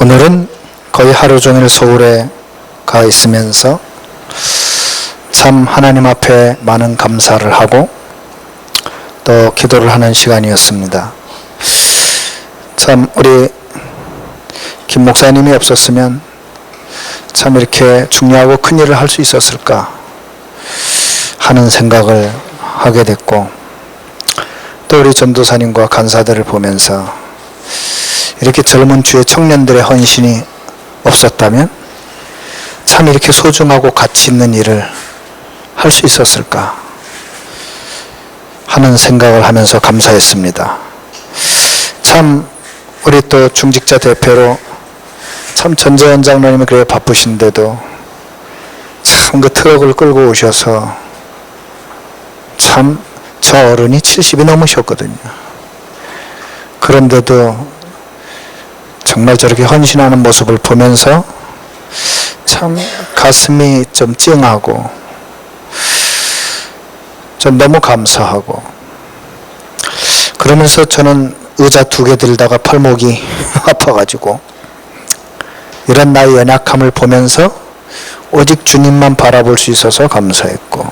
오늘은 거의 하루 종일 서울에 가 있으면서 참 하나님 앞에 많은 감사를 하고 또 기도를 하는 시간이었습니다. 참 우리 김 목사님이 없었으면 참 이렇게 중요하고 큰 일을 할 수 있었을까 하는 생각을 하게 됐고, 또 우리 전도사님과 간사들을 보면서 이렇게 젊은 주의 청년들의 헌신이 없었다면 참 이렇게 소중하고 가치 있는 일을 할 수 있었을까 하는 생각을 하면서 감사했습니다. 참 우리 또 중직자 대표로 참 전재원 장로님이 그래 바쁘신데도 참 그 트럭을 끌고 오셔서 참 저 어른이 70이 넘으셨거든요. 그런데도 정말 저렇게 헌신하는 모습을 보면서 참 가슴이 좀 찡하고 좀 너무 감사하고, 그러면서 저는 의자 2개 들다가 팔목이 아파가지고 이런 나의 연약함을 보면서 오직 주님만 바라볼 수 있어서 감사했고,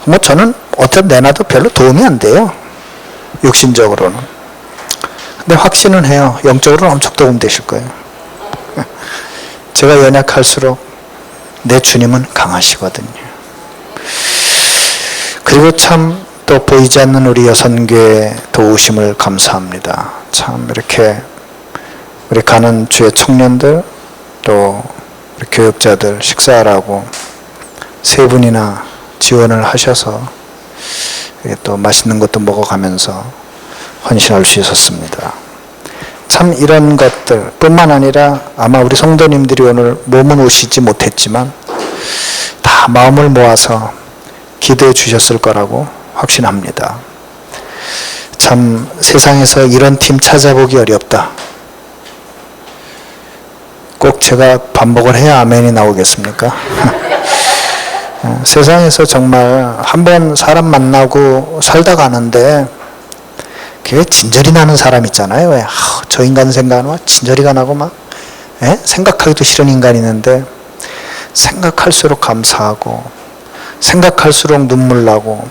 뭐 저는 어떻게 내놔도 별로 도움이 안 돼요, 육신적으로는. 근데 확신은 해요, 영적으로는 엄청 도움 되실 거예요. 제가 연약할수록 내 주님은 강하시거든요. 그리고 참 또 보이지 않는 우리 여선교회 도우심을 감사합니다. 참 이렇게 우리 가는 주의 청년들 또 우리 교육자들 식사하라고 3분이나 지원을 하셔서 또 맛있는 것도 먹어가면서 헌신할 수 있었습니다. 참 이런 것들 뿐만 아니라 아마 우리 성도님들이 오늘 몸은 오시지 못했지만 다 마음을 모아서 기도해 주셨을 거라고 확신합니다. 참 세상에서 이런 팀 찾아보기 어렵다. 꼭 제가 반복을 해야 아멘이 나오겠습니까? 세상에서 정말 한번 사람 만나고 살다 가는데 그게 진절이 나는 사람 있잖아요. 왜? 저 인간 생각하면 진절이가 나고 막 생각하기도 싫은 인간이 있는데 생각할수록 감사하고 생각할수록 눈물 나고,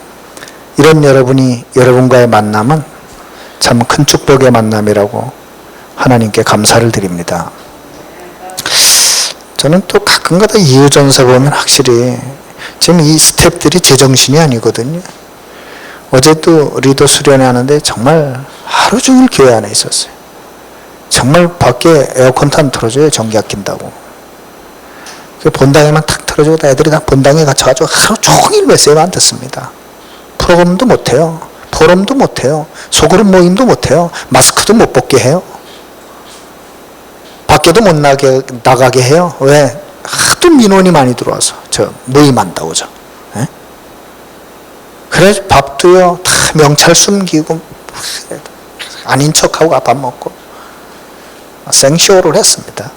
이런 여러분과의 만남은 참 큰 축복의 만남이라고 하나님께 감사를 드립니다. 저는 또 가끔가다 이유전서 보면 확실히 지금 이 스태프들이 제정신이 아니거든요. 어제도 리더 수련회 하는데 정말 하루 종일 교회 안에 있었어요. 정말 밖에 에어컨도 안 틀어줘요, 전기 아낀다고. 본당에만 탁 틀어주고 애들이 다 본당에 갇혀가지고 하루 종일 메시지만 듣습니다. 프로그램도 못해요, 포럼도 못해요, 소그룹 모임도 못해요, 마스크도 못 벗게 해요, 밖에도 못 나가게 해요. 왜? 하도 민원이 많이 들어와서 저 모임한다고 저. 그래서 밥도요 다 명찰 숨기고 아닌 척하고 밥 먹고 생쇼를 했습니다.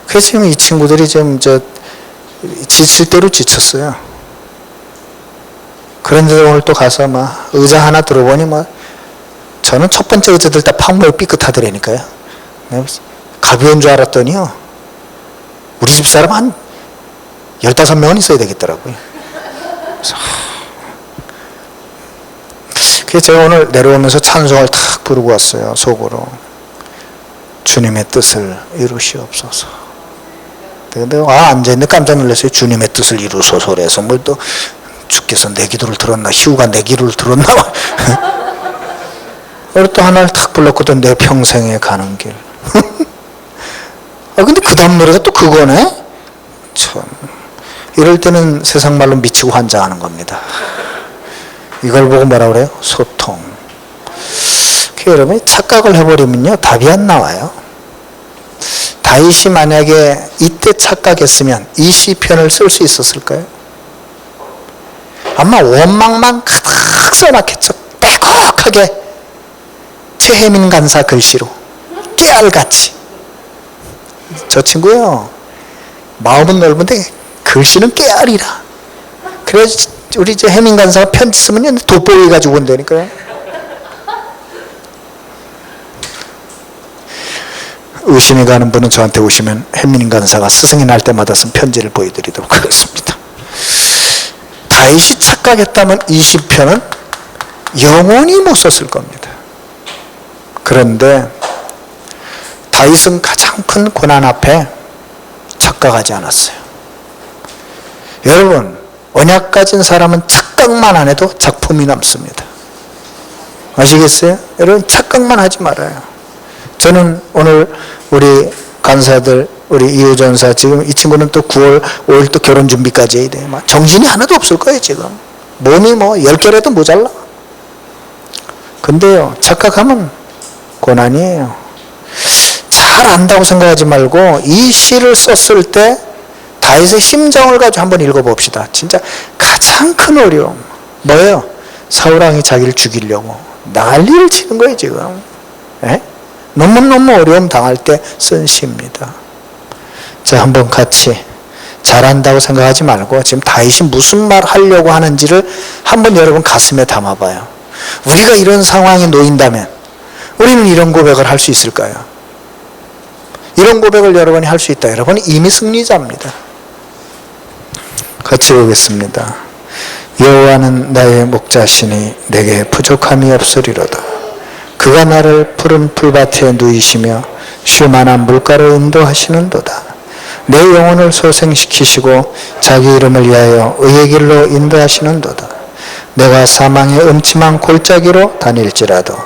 그래서 지금 이 친구들이 지금 지칠 대로 지쳤어요. 그런데 오늘 또 가서 막 의자 하나 들어보니 뭐 저는 첫 번째 의자들 다 팡물 삐끗하더라니까요. 가벼운 줄 알았더니요, 우리 집 사람 한 15명은 있어야 되겠더라고요. 그래서 제가 오늘 내려오면서 찬송을 탁 부르고 왔어요, 속으로. 주님의 뜻을 이루시옵소서. 근데 앉아있는데 깜짝 놀랐어요. 주님의 뜻을 이루소서 그래서 뭘 또 주께서 내 기도를 들었나, 희우가 내 기도를 들었나. 그리고 또 하나를 탁 불렀거든, 내 평생에 가는 길. 근데 그 다음 노래가 또 그거네? 참. 이럴 때는 세상 말로 미치고 환장하는 겁니다. 이걸 보고 뭐라 그래요? 소통. 여러분이 착각을 해버리면요, 답이 안 나와요. 다윗이 만약에 이때 착각했으면 이 시편을 쓸 수 있었을까요? 아마 원망만 가득 써놨겠죠. 빼곡하게 최혜민 간사 글씨로 깨알같이. 저 친구요, 마음은 넓은데 글씨는 깨알이라. 그래서 우리 혜민 간사가 편지 쓰면 돋보이 가지고 온다니까요. 의심이 가는 분은 저한테 오시면 햇민 간사가 스승이 날 때마다 쓴 편지를 보여드리도록 하겠습니다. 다윗이 착각했다면 이 시편은 영원히 못 썼을 겁니다. 그런데 다윗은 가장 큰 고난 앞에 착각하지 않았어요. 여러분, 언약 가진 사람은 착각만 안 해도 작품이 남습니다. 아시겠어요? 여러분, 착각만 하지 말아요. 저는 오늘 우리 간사들, 우리 이호 전사, 지금 이 친구는 또 9월 5일 또 결혼 준비까지 해야 돼요. 막 정신이 하나도 없을 거예요, 지금. 몸이 뭐 10개라도 모자라. 근데요, 착각하면 고난이에요. 잘 안다고 생각하지 말고 이 시를 썼을 때 다윗의 심정을 가지고 한번 읽어봅시다. 진짜 가장 큰 어려움 뭐예요? 사울왕이 자기를 죽이려고 난리를 치는 거예요, 지금. 에? 너무너무 어려움 당할 때 쓴 시입니다. 자, 한번 같이 잘한다고 생각하지 말고 지금 다윗이 무슨 말 하려고 하는지를 한번 여러분 가슴에 담아봐요. 우리가 이런 상황에 놓인다면 우리는 이런 고백을 할 수 있을까요? 이런 고백을 여러분이 할 수 있다. 여러분은 이미 승리자입니다. 같이 보겠습니다. 여호와는 나의 목자시니 내게 부족함이 없으리로다. 그가 나를 푸른 풀밭에 누이시며 쉴 만한 물가로 인도하시는도다. 내 영혼을 소생시키시고 자기 이름을 위하여 의의 길로 인도하시는도다. 내가 사망의 음침한 골짜기로 다닐지라도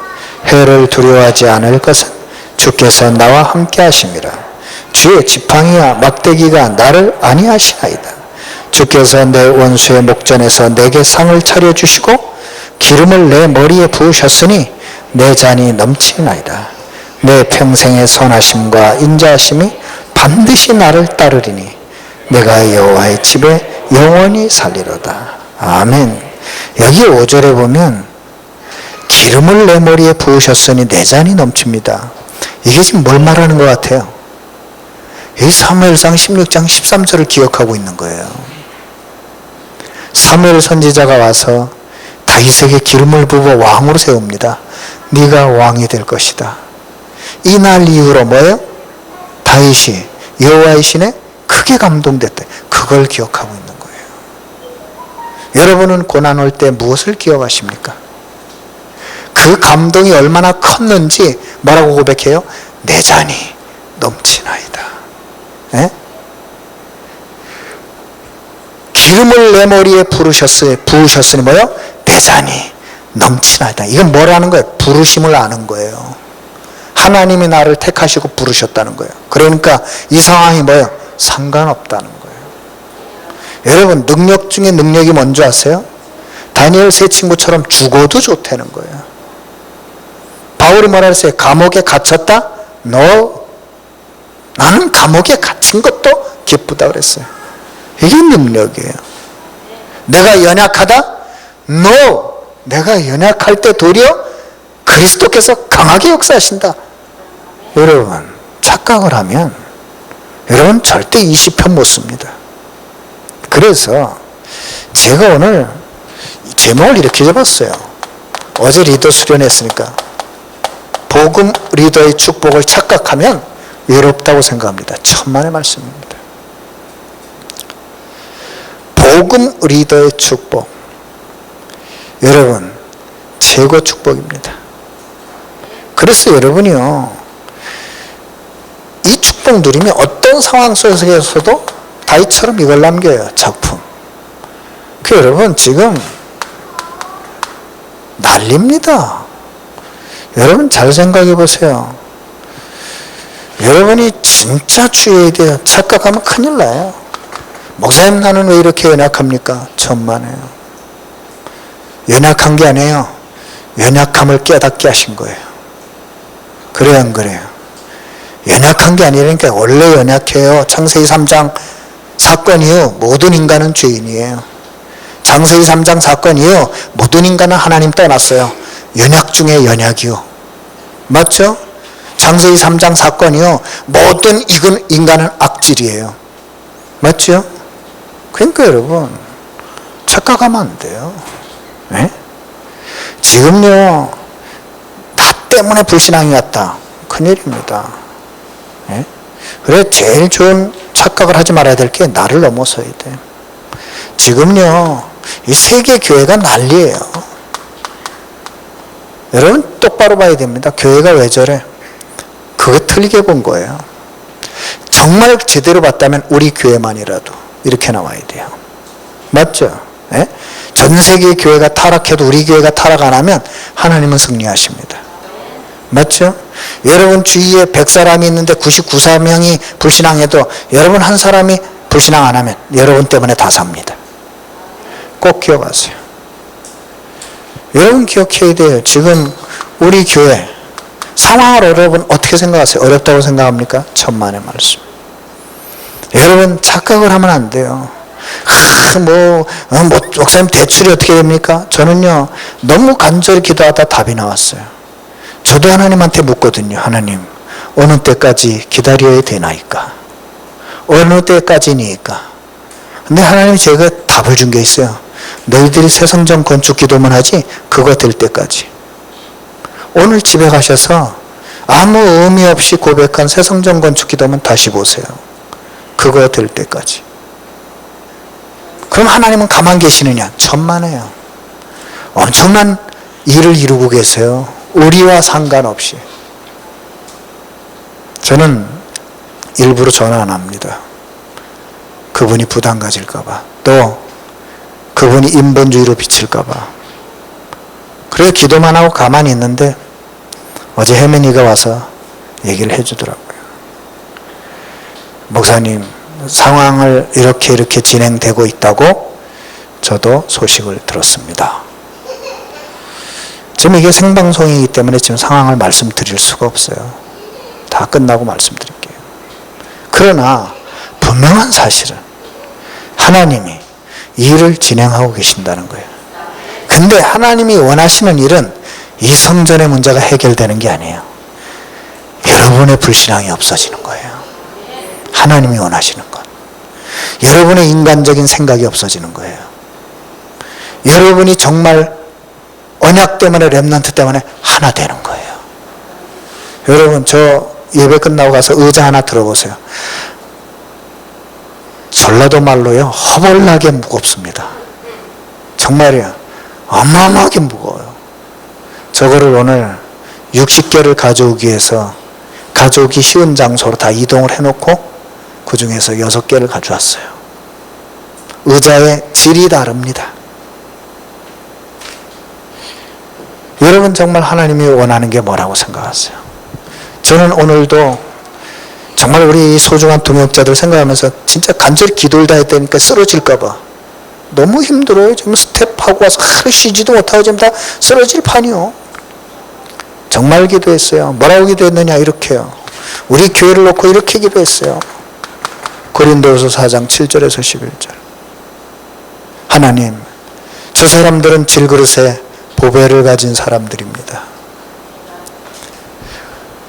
해를 두려워하지 않을 것은 주께서 나와 함께 하심이라. 주의 지팡이와 막대기가 나를 안위하시나이다. 주께서 내 원수의 목전에서 내게 상을 차려주시고 기름을 내 머리에 부으셨으니 내 잔이 넘치나이다. 내 평생의 선하심과 인자하심이 반드시 나를 따르리니 내가 여호와의 집에 영원히 살리로다. 아멘. 여기 5절에 보면 기름을 내 머리에 부으셨으니 내 잔이 넘칩니다. 이게 지금 뭘 말하는 것 같아요? 여기 사무엘상 16장 13절을 기억하고 있는 거예요. 사무엘 선지자가 와서 다윗에게 기름을 부어 왕으로 세웁니다. 네가 왕이 될 것이다. 이 날 이후로 뭐예요? 다윗이 여호와의 신에 크게 감동됐대. 그걸 기억하고 있는 거예요. 여러분은 고난 올 때 무엇을 기억하십니까? 그 감동이 얼마나 컸는지 뭐라고 고백해요? 내 잔이 넘치나이다. 에? 기름을 내 머리에 부으셨으니 뭐요? 내 잔이 넘치나이다. 이건 뭐라는 거예요? 부르심을 아는 거예요. 하나님이 나를 택하시고 부르셨다는 거예요. 그러니까 이 상황이 뭐예요? 상관없다는 거예요. 여러분, 능력 중에 능력이 뭔지 아세요? 다니엘 세 친구처럼 죽어도 좋다는 거예요. 바울이 뭐라 했어요? 감옥에 갇혔다? No. 나는 감옥에 갇힌 것도 기쁘다 그랬어요. 이게 능력이에요. 내가 연약하다? No. 내가 연약할 때 도리어 그리스도께서 강하게 역사하신다. 여러분, 착각을 하면 여러분 절대 이 시편 못 씁니다. 그래서 제가 오늘 제목을 이렇게 잡았어요. 어제 리더 수련했으니까 복음 리더의 축복을 착각하면 외롭다고 생각합니다. 천만의 말씀입니다. 복음 리더의 축복, 여러분 최고 축복입니다. 그래서 여러분이요, 이 축복 누리면 어떤 상황 속에서도 다윗처럼 이걸 남겨요. 작품. 그 여러분 지금 난립니다. 여러분 잘 생각해 보세요. 여러분이 진짜 주의해야 돼요. 착각하면 큰일 나요. 목사님, 나는 왜 이렇게 연약합니까? 천만에요. 연약한 게 아니에요. 연약함을 깨닫게 하신 거예요. 그래요, 안 그래요? 연약한 게 아니라니까. 원래 연약해요. 창세기 3장 사건 이후 모든 인간은 죄인이에요. 창세기 3장 사건 이후 모든 인간은 하나님 떠났어요. 연약 중에 연약이요. 맞죠? 창세기 3장 사건 이후 모든 인간은 악질이에요. 맞죠? 그러니까 여러분 착각하면 안 돼요. 네? 지금요, 나 때문에 불신앙이 왔다. 큰일입니다. 예? 그래 제일 좋은 착각을 하지 말아야 될 게 나를 넘어서야 돼. 지금요 이 세계 교회가 난리예요. 여러분 똑바로 봐야 됩니다. 교회가 왜 저래? 그거 틀리게 본 거예요. 정말 제대로 봤다면 우리 교회만이라도 이렇게 나와야 돼요. 맞죠? 예? 전 세계 교회가 타락해도 우리 교회가 타락 안 하면 하나님은 승리하십니다. 맞죠? 여러분 주위에 100사람이 있는데 99명이 불신앙해도 여러분 한 사람이 불신앙 안 하면 여러분 때문에 다 삽니다. 꼭 기억하세요. 여러분 기억해야 돼요. 지금 우리 교회 상황을 여러분 어떻게 생각하세요? 어렵다고 생각합니까? 천만의 말씀. 여러분 착각을 하면 안 돼요. 목사님 대출이 어떻게 됩니까? 저는요 너무 간절히 기도하다 답이 나왔어요. 저도 하나님한테 묻거든요. 하나님 어느 때까지 기다려야 되나이까? 어느 때까지니까? 근데 하나님이 제가 답을 준 게 있어요. 너희들이 새 성전 건축 기도만 하지 그거 될 때까지. 오늘 집에 가셔서 아무 의미 없이 고백한 새 성전 건축 기도만 다시 보세요. 그거 될 때까지. 그럼 하나님은 가만 계시느냐? 천만에요. 엄청난 일을 이루고 계세요. 우리와 상관없이. 저는 일부러 전화 안 합니다. 그분이 부담 가질까 봐. 또 그분이 인본주의로 비칠까 봐. 그래서 기도만 하고 가만히 있는데 어제 혜민이가 와서 얘기를 해주더라고요. 목사님 상황을 이렇게 진행되고 있다고 저도 소식을 들었습니다. 지금 이게 생방송이기 때문에 지금 상황을 말씀드릴 수가 없어요. 다 끝나고 말씀드릴게요. 그러나 분명한 사실은 하나님이 일을 진행하고 계신다는 거예요. 근데 하나님이 원하시는 일은 이 성전의 문제가 해결되는 게 아니에요. 여러분의 불신앙이 없어지는 거예요. 하나님이 원하시는 것. 여러분의 인간적인 생각이 없어지는 거예요. 여러분이 정말 언약 때문에 렘넌트 때문에 하나 되는 거예요. 여러분 저 예배 끝나고 가서 의자 하나 들어보세요. 전라도 말로요 허벌나게 무겁습니다. 정말이야. 어마어마하게 무거워요. 저거를 오늘 60개를 가져오기 위해서 가져오기 쉬운 장소로 다 이동을 해놓고 그 중에서 6개를 가져왔어요. 의자의 질이 다릅니다. 여러분 정말 하나님이 원하는 게 뭐라고 생각하세요? 저는 오늘도 정말 우리 소중한 동역자들 생각하면서 진짜 간절히 기도를 다 했다니까 쓰러질까 봐 너무 힘들어요. 지금 스텝하고 와서 하루 쉬지도 못하고 지금 다 쓰러질 판이요. 정말 기도했어요. 뭐라고 기도했느냐 이렇게요. 우리 교회를 놓고 이렇게 기도했어요. 고린도후서 4장 7절에서 11절. 하나님, 저 사람들은 질그릇에 보배를 가진 사람들입니다.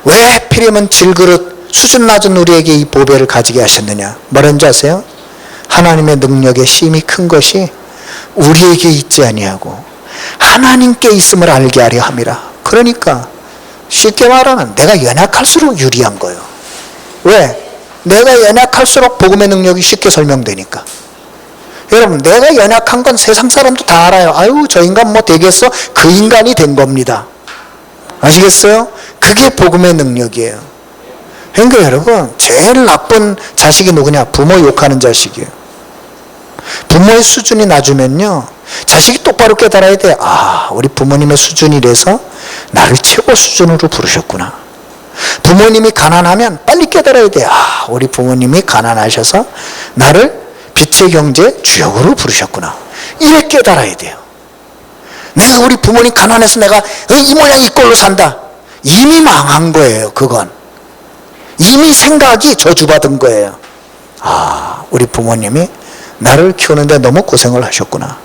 왜 하필이면 질그릇 수준 낮은 우리에게 이 보배를 가지게 하셨느냐? 뭐라는지 아세요? 하나님의 능력의 심이 큰 것이 우리에게 있지 아니하고 하나님께 있음을 알게 하려 함이라. 그러니까 쉽게 말하면 내가 연약할수록 유리한 거예요. 왜? 내가 연약할수록 복음의 능력이 쉽게 설명되니까. 여러분 내가 연약한 건 세상 사람도 다 알아요. 아유 저 인간 뭐 되겠어? 그 인간이 된 겁니다. 아시겠어요? 그게 복음의 능력이에요. 그러니까 여러분 제일 나쁜 자식이 누구냐? 부모 욕하는 자식이에요. 부모의 수준이 낮으면요 자식이 똑바로 깨달아야 돼. 아 우리 부모님의 수준이래서 나를 최고 수준으로 부르셨구나. 부모님이 가난하면 빨리 깨달아야 돼. 아 우리 부모님이 가난하셔서 나를 빛의 경제 주역으로 부르셨구나. 이래 깨달아야 돼요. 내가 우리 부모님 가난해서 내가 이 모양 이 꼴로 산다. 이미 망한 거예요. 그건 이미 생각이 저주받은 거예요. 아 우리 부모님이 나를 키우는데 너무 고생을 하셨구나.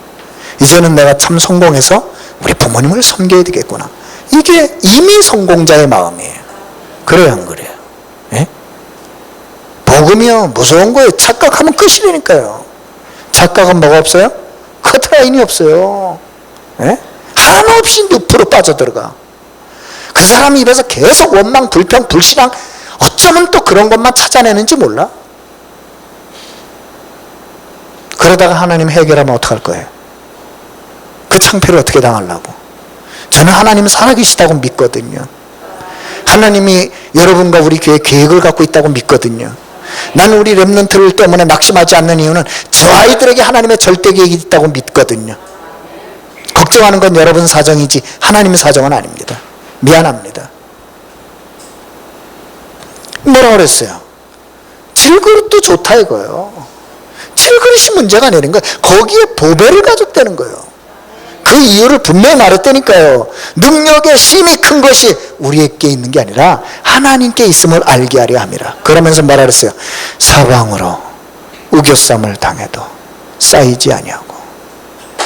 이제는 내가 참 성공해서 우리 부모님을 섬겨야 되겠구나. 이게 이미 성공자의 마음이에요. 그래요 안 그래요? 예? 복음이요 무서운 거예요. 착각하면 끝이라니까요. 착각은 뭐가 없어요? 커트라인이 없어요. 예? 하나 없이 늪으로 빠져들어가. 그 사람 입에서 계속 원망, 불평, 불신앙 어쩌면 또 그런 것만 찾아내는지 몰라. 그러다가 하나님 해결하면 어떡할 거예요? 그 창피를 어떻게 당하려고? 저는 하나님 살아계시다고 믿거든요. 하나님이 여러분과 우리 교회에 계획을 갖고 있다고 믿거든요. 나는 우리 렘넌트를 때문에 낙심하지 않는 이유는 저 아이들에게 하나님의 절대 계획이 있다고 믿거든요. 걱정하는 건 여러분 사정이지 하나님의 사정은 아닙니다. 미안합니다. 뭐라 그랬어요? 질그릇도 좋다 이거예요. 질그릇이 문제가 아니는 거예요. 거기에 보배를 가졌다는 거예요. 그 이유를 분명히 말했다니까요. 능력의 힘이 큰 것이 우리에게 있는 게 아니라 하나님께 있음을 알게 하려 함이라. 그러면서 뭐라 그랬어요? 사방으로 우겨쌈을 당해도 쌓이지 아니하고.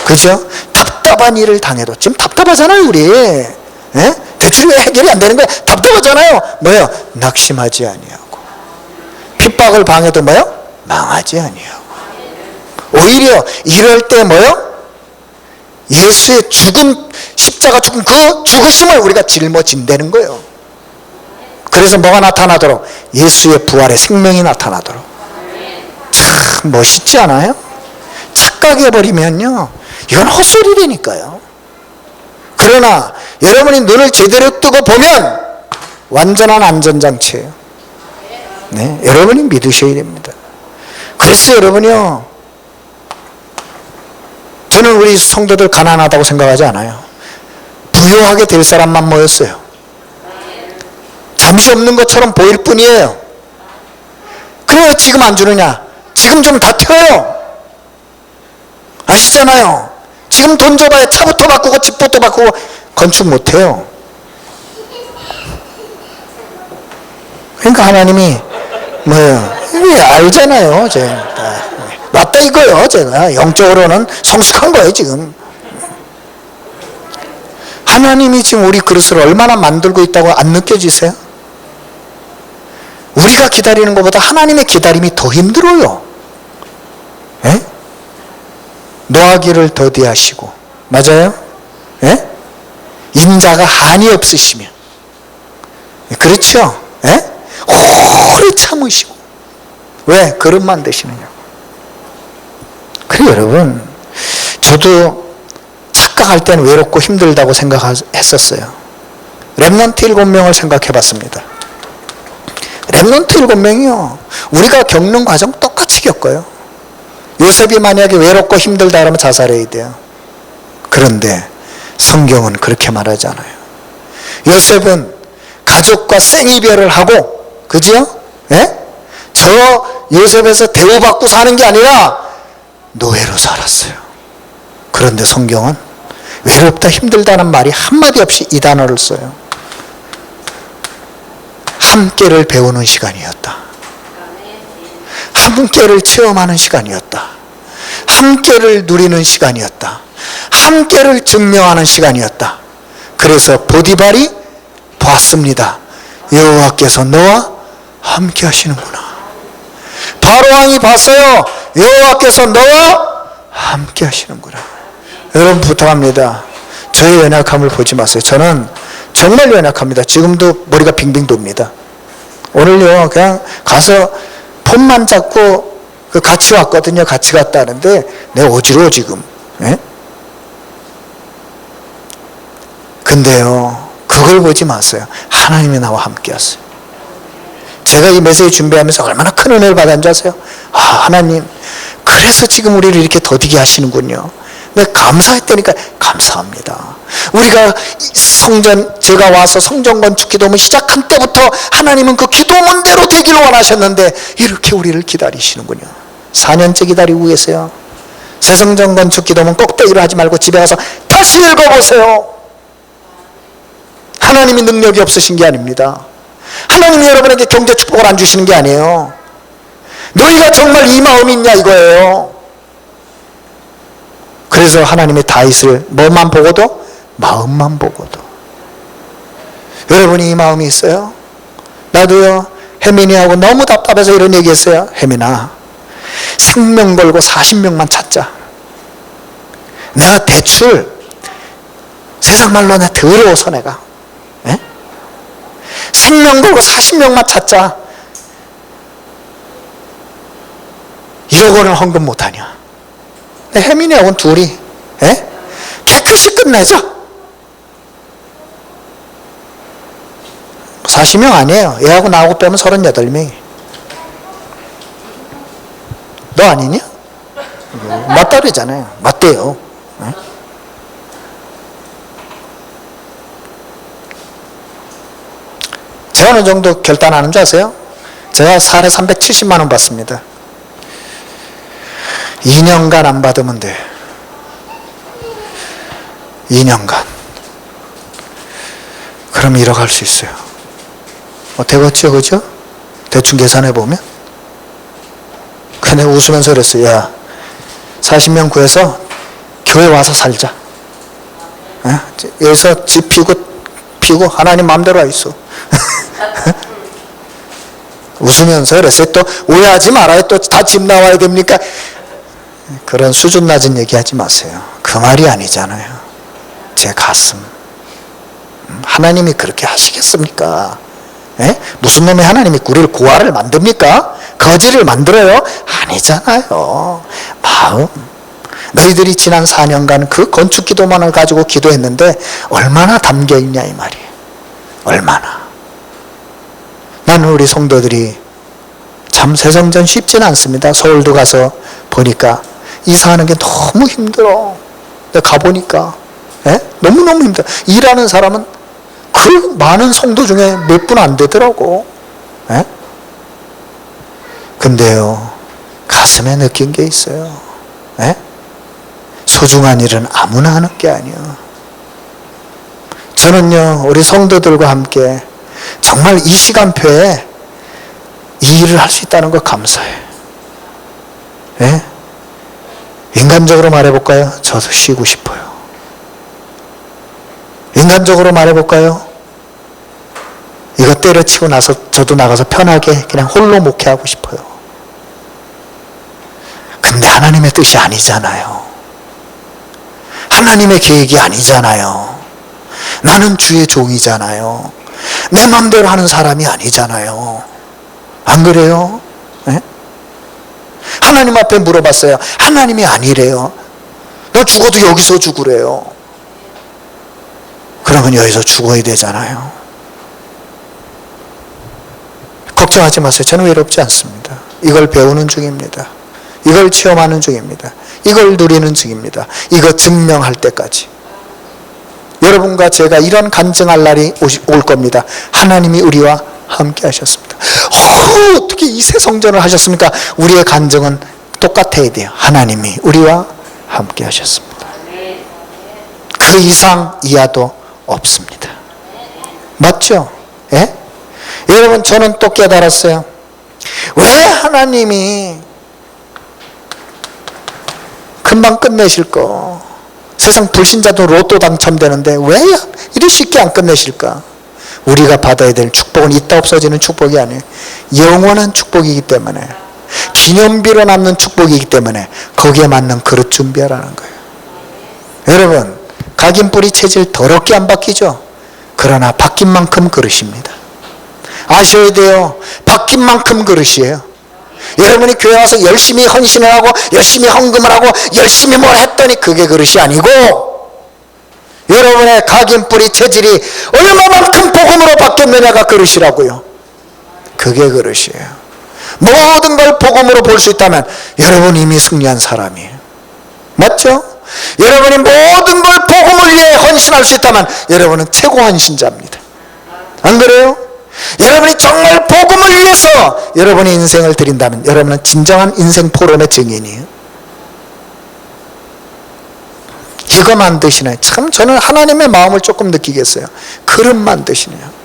그죠? 답답한 일을 당해도 지금 답답하잖아요 우리. 예? 대출이 왜 해결이 안 되는 거야? 답답하잖아요. 뭐요? 낙심하지 아니하고. 핍박을 당해도 뭐요? 망하지 아니하고. 오히려 이럴 때 뭐요? 예수의 죽은 십자가 죽은 그 죽으심을 우리가 짊어진다는 거예요. 그래서 뭐가 나타나도록? 예수의 부활의 생명이 나타나도록. 참 멋있지 않아요? 착각해버리면요 이건 헛소리라니까요. 그러나 여러분이 눈을 제대로 뜨고 보면 완전한 안전장치예요. 네, 여러분이 믿으셔야 됩니다. 그래서 여러분이요, 저는 우리 성도들 가난하다고 생각하지 않아요. 부유하게 될 사람만 모였어요. 잠시 없는 것처럼 보일 뿐이에요. 그래 지금 안 주느냐? 지금 좀 다 튀어요. 아시잖아요. 지금 돈 줘봐야 차부터 바꾸고 집부터 바꾸고 건축 못해요. 그러니까 하나님이 뭐예요? 알잖아요. 제가 맞다 이거요. 제가 영적으로는 성숙한 거예요 지금. 하나님이 지금 우리 그릇을 얼마나 만들고 있다고 안 느껴지세요? 우리가 기다리는 것보다 하나님의 기다림이 더 힘들어요. 예? 노하기를 더디하시고, 맞아요? 예? 인자가 한이 없으시며, 그렇죠? 예? 오래 참으시고. 왜? 그릇만 드시느냐고. 그래 여러분, 저도 착각할 때는 외롭고 힘들다고 생각했었어요. 렘넌트 7명을 생각해 봤습니다. 렘넌트 7명이요 우리가 겪는 과정 똑같이 겪어요. 요셉이 만약에 외롭고 힘들다 그러면 자살해야 돼요. 그런데 성경은 그렇게 말하지 않아요. 요셉은 가족과 생이별을 하고, 그죠? 예? 저 요셉에서 대우받고 사는 게 아니라 노예로 살았어요. 그런데 성경은 외롭다 힘들다는 말이 한마디 없이 이 단어를 써요. 함께를 배우는 시간이었다. 함께를 체험하는 시간이었다. 함께를 누리는 시간이었다. 함께를 증명하는 시간이었다. 그래서 보디발이 봤습니다. 여호와께서 너와 함께 하시는구나. 바로왕이 봤어요. 여호와께서 너와 함께 하시는구나. 여러분 부탁합니다. 저의 연약함을 보지 마세요. 저는 정말 연약합니다. 지금도 머리가 빙빙 돕니다. 오늘요 그냥 가서 폰만 잡고 같이 왔거든요. 같이 갔다 하는데 내가 어지러워 지금. 예? 근데요 그걸 보지 마세요. 하나님이 나와 함께 하세요. 제가 이 메시지 준비하면서 얼마나 큰 은혜를 받았는지 아세요? 아 하나님 그래서 지금 우리를 이렇게 더디게 하시는군요. 내가 감사했다니까. 감사합니다. 우리가 성전, 제가 와서 성전 건축 기도문 시작한 때부터 하나님은 그 기도문대로 되기를 원하셨는데 이렇게 우리를 기다리시는군요. 4년째 기다리고 계세요. 새 성전 건축 기도문 꼭대기로 하지 말고 집에 가서 다시 읽어보세요. 하나님이 능력이 없으신 게 아닙니다. 하나님이 여러분에게 경제 축복을 안 주시는 게 아니에요. 너희가 정말 이 마음이 있냐 이거예요. 그래서 하나님의 다윗을 뭐만 보고도? 마음만 보고도. 여러분이 이 마음이 있어요? 나도요 혜민이하고 너무 답답해서 이런 얘기했어요. 혜민아 생명 걸고 40명만 찾자. 내가 대출 세상 말로 내가 더러워서 내가 생명 걸고 40명만 찾자. 1억 원을 헌금 못하냐. 혜민이하고는 둘이 깨끗이 끝내자. 40명 아니에요. 얘하고 나하고 빼면 38명이. 너 아니냐? 맞다르잖아요. 맞대요. 제가 어느 정도 결단하는 줄 아세요? 제가 살에 370만 원 받습니다. 2년간 안 받으면 돼. 2년간. 그럼 1억 할 수 있어요. 되겠죠, 그죠? 대충 계산해 보면. 근데 웃으면서 그랬어요. 야, 40명 구해서 교회 와서 살자. 여기서 집 피고 하나님 마음대로 와 있어. 웃으면서 그랬어요. 또 오해하지 말아요. 또 다 집 나와야 됩니까? 그런 수준 낮은 얘기하지 마세요. 그 말이 아니잖아요. 제 가슴. 하나님이 그렇게 하시겠습니까? 무슨 놈의 하나님이 우리를 고아를 만듭니까? 거지를 만들어요? 아니잖아요. 마음. 너희들이 지난 4년간 그 건축 기도만을 가지고 기도했는데 얼마나 담겨있냐 이 말이에요. 얼마나. 나는 우리 성도들이 참 새성전 쉽지는 않습니다. 서울도 가서 보니까 이사하는 게 너무 힘들어. 내가 가보니까 너무너무 힘들어. 일하는 사람은 그 많은 성도 중에 몇 분 안 되더라고. 근데요, 가슴에 느낀 게 있어요. 소중한 일은 아무나 하는 게 아니에요. 저는요, 우리 성도들과 함께 정말 이 시간표에 이 일을 할 수 있다는 거 감사해요. 인간적으로 말해볼까요? 저도 쉬고 싶어요. 인간적으로 말해볼까요? 이거 때려치고 나서 저도 나가서 편하게 그냥 홀로 목회하고 싶어요. 근데 하나님의 뜻이 아니잖아요. 하나님의 계획이 아니잖아요. 나는 주의 종이잖아요. 내 마음대로 하는 사람이 아니잖아요. 안 그래요? 하나님 앞에 물어봤어요. 하나님이 아니래요. 너 죽어도 여기서 죽으래요. 그러면 여기서 죽어야 되잖아요. 걱정하지 마세요. 저는 외롭지 않습니다. 이걸 배우는 중입니다. 이걸 체험하는 중입니다. 이걸 누리는 중입니다. 이거 증명할 때까지. 여러분과 제가 이런 간증할 날이 올 겁니다. 하나님이 우리와 함께 하셨습니다. 어떻게 이 새 성전을 하셨습니까? 우리의 간증은 똑같아야 돼요. 하나님이 우리와 함께 하셨습니다. 그 이상 이하도 없습니다. 맞죠? 여러분, 저는 또 깨달았어요. 왜 하나님이 금방 끝내실 거, 세상 불신자도 로또 당첨되는데 왜 이리 쉽게 안 끝내실까? 우리가 받아야 될 축복은 있다 없어지는 축복이 아니에요. 영원한 축복이기 때문에, 기념비로 남는 축복이기 때문에 거기에 맞는 그릇 준비하라는 거예요. 여러분, 각인뿌리 체질 더럽게 안 바뀌죠? 그러나 바뀐 만큼 그릇입니다. 아셔야 돼요. 바뀐 만큼 그릇이에요. 여러분이 교회 와서 열심히 헌신을 하고 열심히 헌금을 하고 열심히 뭘 했더니 그게 그릇이 아니고, 여러분의 각인뿌리 체질이 얼마만큼 복음으로 바뀌었느냐가 그릇이라고요. 그게 그릇이에요. 모든 걸 복음으로 볼 수 있다면 여러분 이미 승리한 사람이에요. 맞죠? 여러분이 모든 걸 복음을 위해 헌신할 수 있다면 여러분은 최고 헌신자입니다. 안 그래요? 여러분이 정말 복음을 위해서 여러분의 인생을 드린다면 여러분은 진정한 인생 포럼의 증인이에요. 이거 만드시네. 참 저는 하나님의 마음을 조금 느끼겠어요. 그릇 만드시네요.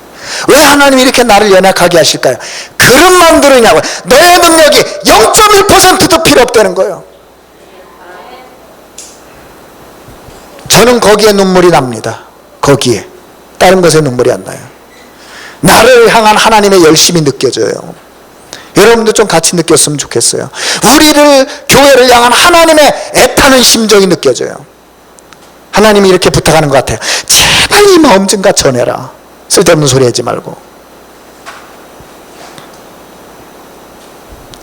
왜 하나님이 이렇게 나를 연약하게 하실까요? 그릇 만드느냐고요. 너의 능력이 0.1%도 필요 없다는 거예요. 저는 거기에 눈물이 납니다. 거기에. 다른 것에 눈물이 안 나요. 나를 향한 하나님의 열심이 느껴져요. 여러분도 좀 같이 느꼈으면 좋겠어요. 우리를, 교회를 향한 하나님의 애타는 심정이 느껴져요. 하나님이 이렇게 부탁하는 것 같아요. 제발 이 마음 좀 전해라. 쓸데없는 소리 하지 말고.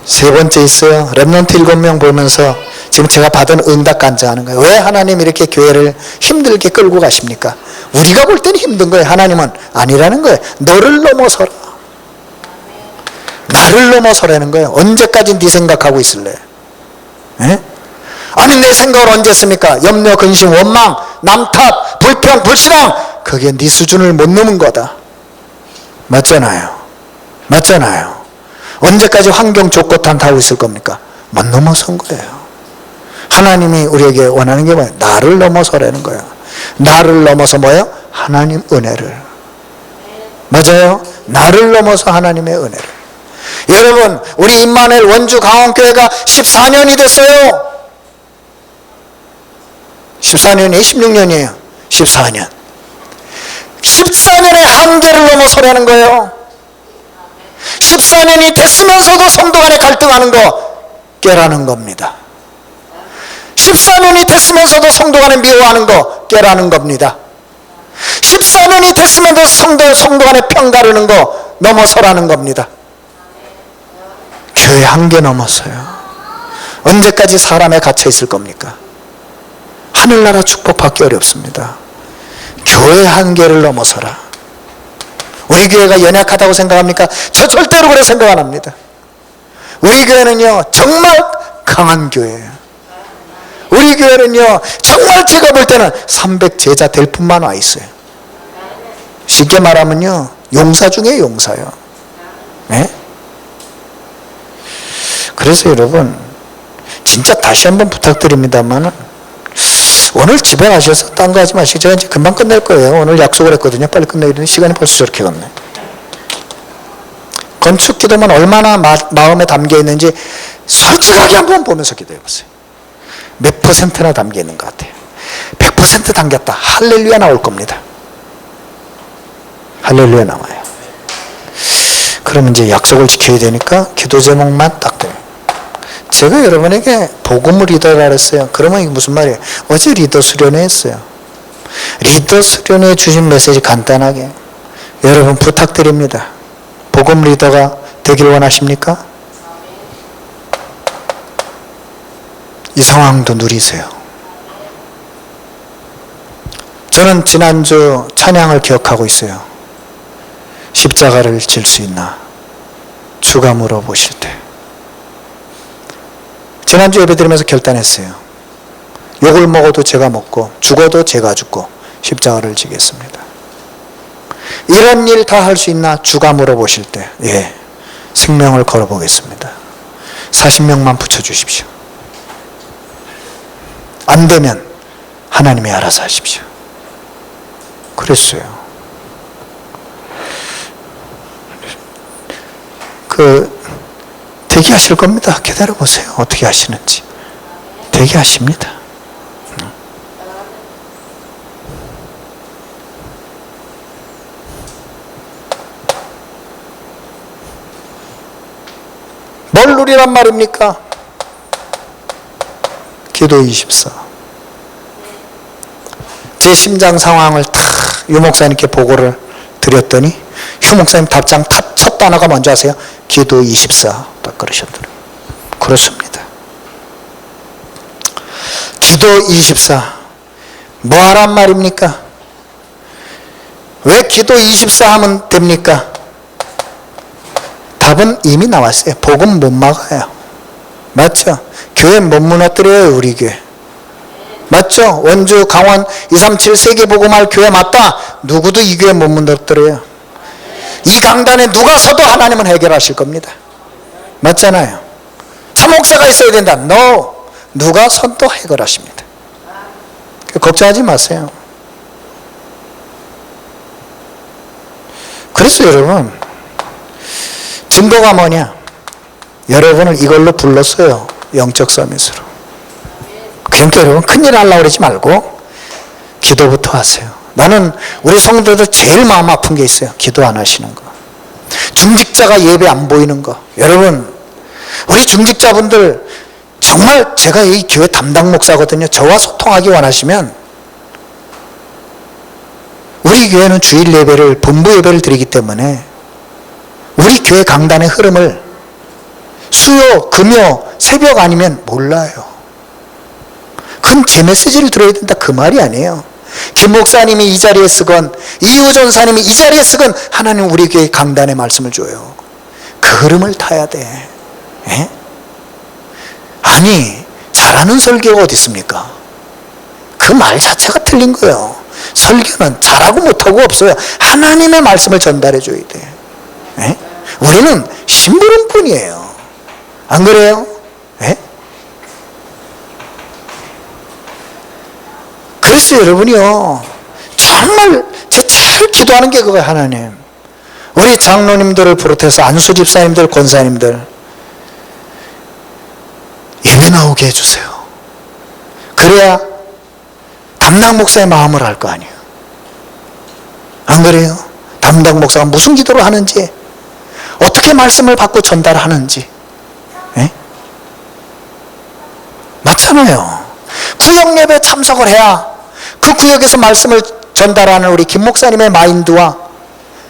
세 번째 있어요. 렘넌트 7명 보면서 지금 제가 받은 응답 간증하는 거예요. 왜 하나님 이렇게 교회를 힘들게 끌고 가십니까? 우리가 볼 때는 힘든 거예요. 하나님은 아니라는 거예요. 너를 넘어서라. 나를 넘어서라는 거예요. 언제까지 네 생각하고 있을래? 에? 아니 내 생각을 언제 했습니까? 염려, 근심, 원망, 남 탓, 불평, 불신앙. 그게 네 수준을 못 넘은 거다. 맞잖아요. 맞잖아요. 언제까지 환경 좋고 탓하고 있을 겁니까? 못 넘어선 거예요. 하나님이 우리에게 원하는 게 뭐예요? 나를 넘어서라는 거예요. 나를 넘어서 뭐예요? 하나님 은혜를. 맞아요. 나를 넘어서 하나님의 은혜를. 여러분 우리 임마누엘 원주 강원교회가 14년이 됐어요. 14년이에요? 16년이에요? 14년. 14년의 한계를 넘어서라는 거예요. 14년이 됐으면서도 성도 간에 갈등하는 거 깨라는 겁니다. 14년이 됐으면서도 성도 간에 미워하는 거 깨라는 겁니다. 14년이 됐으면서도 성도 간에 평가르는 거 넘어서라는 겁니다. 교회 한계 넘었어요. 언제까지 사람에 갇혀 있을 겁니까? 하늘나라 축복받기 어렵습니다. 교회 한계를 넘어서라. 우리 교회가 연약하다고 생각합니까? 저 절대로 그래 생각 안 합니다. 우리 교회는요 정말 강한 교회예요. 우리 교회는요 정말 제가 볼 때는 300제자 될 뿐만 와 있어요. 쉽게 말하면요 용사 중에 용사요. 네? 그래서 여러분 진짜 다시 한번 부탁드립니다만 오늘 집에 가셔서 딴 거 하지 마시고 제가 이제 금방 끝낼 거예요. 오늘 약속을 했거든요. 빨리 끝내기로 시간이 벌써 저렇게 갔네. 건축 기도만 얼마나 마음에 담겨 있는지 솔직하게 한번 보면서 기도해 보세요. 몇 %나 담겨 있는 것 같아요. 100% 담겼다. 할렐루야 나올 겁니다. 할렐루야 나와요. 그러면 이제 약속을 지켜야 되니까 기도 제목만 딱 돼요. 제가 여러분에게 복음을 리더라 그랬어요. 그러면 이게 무슨 말이에요? 어제 리더 수련회 했어요. 리더 수련회 주신 메시지 간단하게 여러분 부탁드립니다. 복음 리더가 되길 원하십니까? 이 상황도 누리세요. 저는 지난주 찬양을 기억하고 있어요. 십자가를 질 수 있나? 주가 물어보실 때. 지난주 예배 드리면서 결단했어요. 욕을 먹어도 제가 먹고 죽어도 제가 죽고 십자가를 지겠습니다. 이런 일 다 할 수 있나? 주가 물어보실 때 예, 생명을 걸어보겠습니다. 40명만 붙여주십시오. 안 되면 하나님이 알아서 하십시오. 그랬어요. 대기하실 겁니다. 기다려보세요. 어떻게 하시는지. 대기하십니다. 뭘 누리란 말입니까? 기도 24. 제 심장 상황을 다 유 목사님께 보고를 드렸더니 휴 목사님 답장 첫 단어가 뭔지 아세요? 기도 24. 딱 그러셨더라고요. 그렇습니다. 기도 24. 뭐 하란 말입니까? 왜 기도 24 하면 됩니까? 답은 이미 나왔어요. 복음 못 막아요. 맞죠? 교회 못 무너뜨려요. 우리 교회. 맞죠? 원주, 강원, 237 세계복음할 교회 맞다. 누구도 이 교회 못 무너뜨려요. 이 강단에 누가 서도 하나님은 해결하실 겁니다. 맞잖아요. 참목사가 있어야 된다. No. 누가 서도 해결하십니다. 걱정하지 마세요. 그래서 여러분 증거가 뭐냐? 여러분을 이걸로 불렀어요. 영적 서밋으로. 그러니까 여러분 큰일 하려고 그러지 말고 기도부터 하세요. 나는 우리 성도들 제일 마음 아픈 게 있어요. 기도 안 하시는 거. 중직자가 예배 안 보이는 거. 여러분 우리 중직자분들 정말 제가 이 교회 담당 목사거든요. 저와 소통하기 원하시면 우리 교회는 주일 예배를 본부 예배를 드리기 때문에 우리 교회 강단의 흐름을 수요, 금요, 새벽 아니면 몰라요. 그건 제 메시지를 들어야 된다 그 말이 아니에요. 김 목사님이 이 자리에 쓰건 이우 전사님이 이 자리에 쓰건 하나님 우리 교회 강단의 말씀을 줘요. 그 흐름을 타야 돼. 에? 아니 잘하는 설교가 어디 있습니까? 그 말 자체가 틀린 거예요. 설교는 잘하고 못하고 없어요. 하나님의 말씀을 전달해 줘야 돼. 에? 우리는 심부름꾼이에요. 안 그래요? 에? 그래서 여러분이요 정말 제 제일 기도하는 게 그거예요. 하나님 우리 장로님들을 비롯해서 안수 집사님들 권사님들 예배 나오게 해주세요. 그래야 담당 목사의 마음을 알 거 아니에요. 안 그래요? 담당 목사가 무슨 기도를 하는지 어떻게 말씀을 받고 전달하는지 에? 맞잖아요. 구역 예배 참석을 해야 그 구역에서 말씀을 전달하는 우리 김 목사님의 마인드와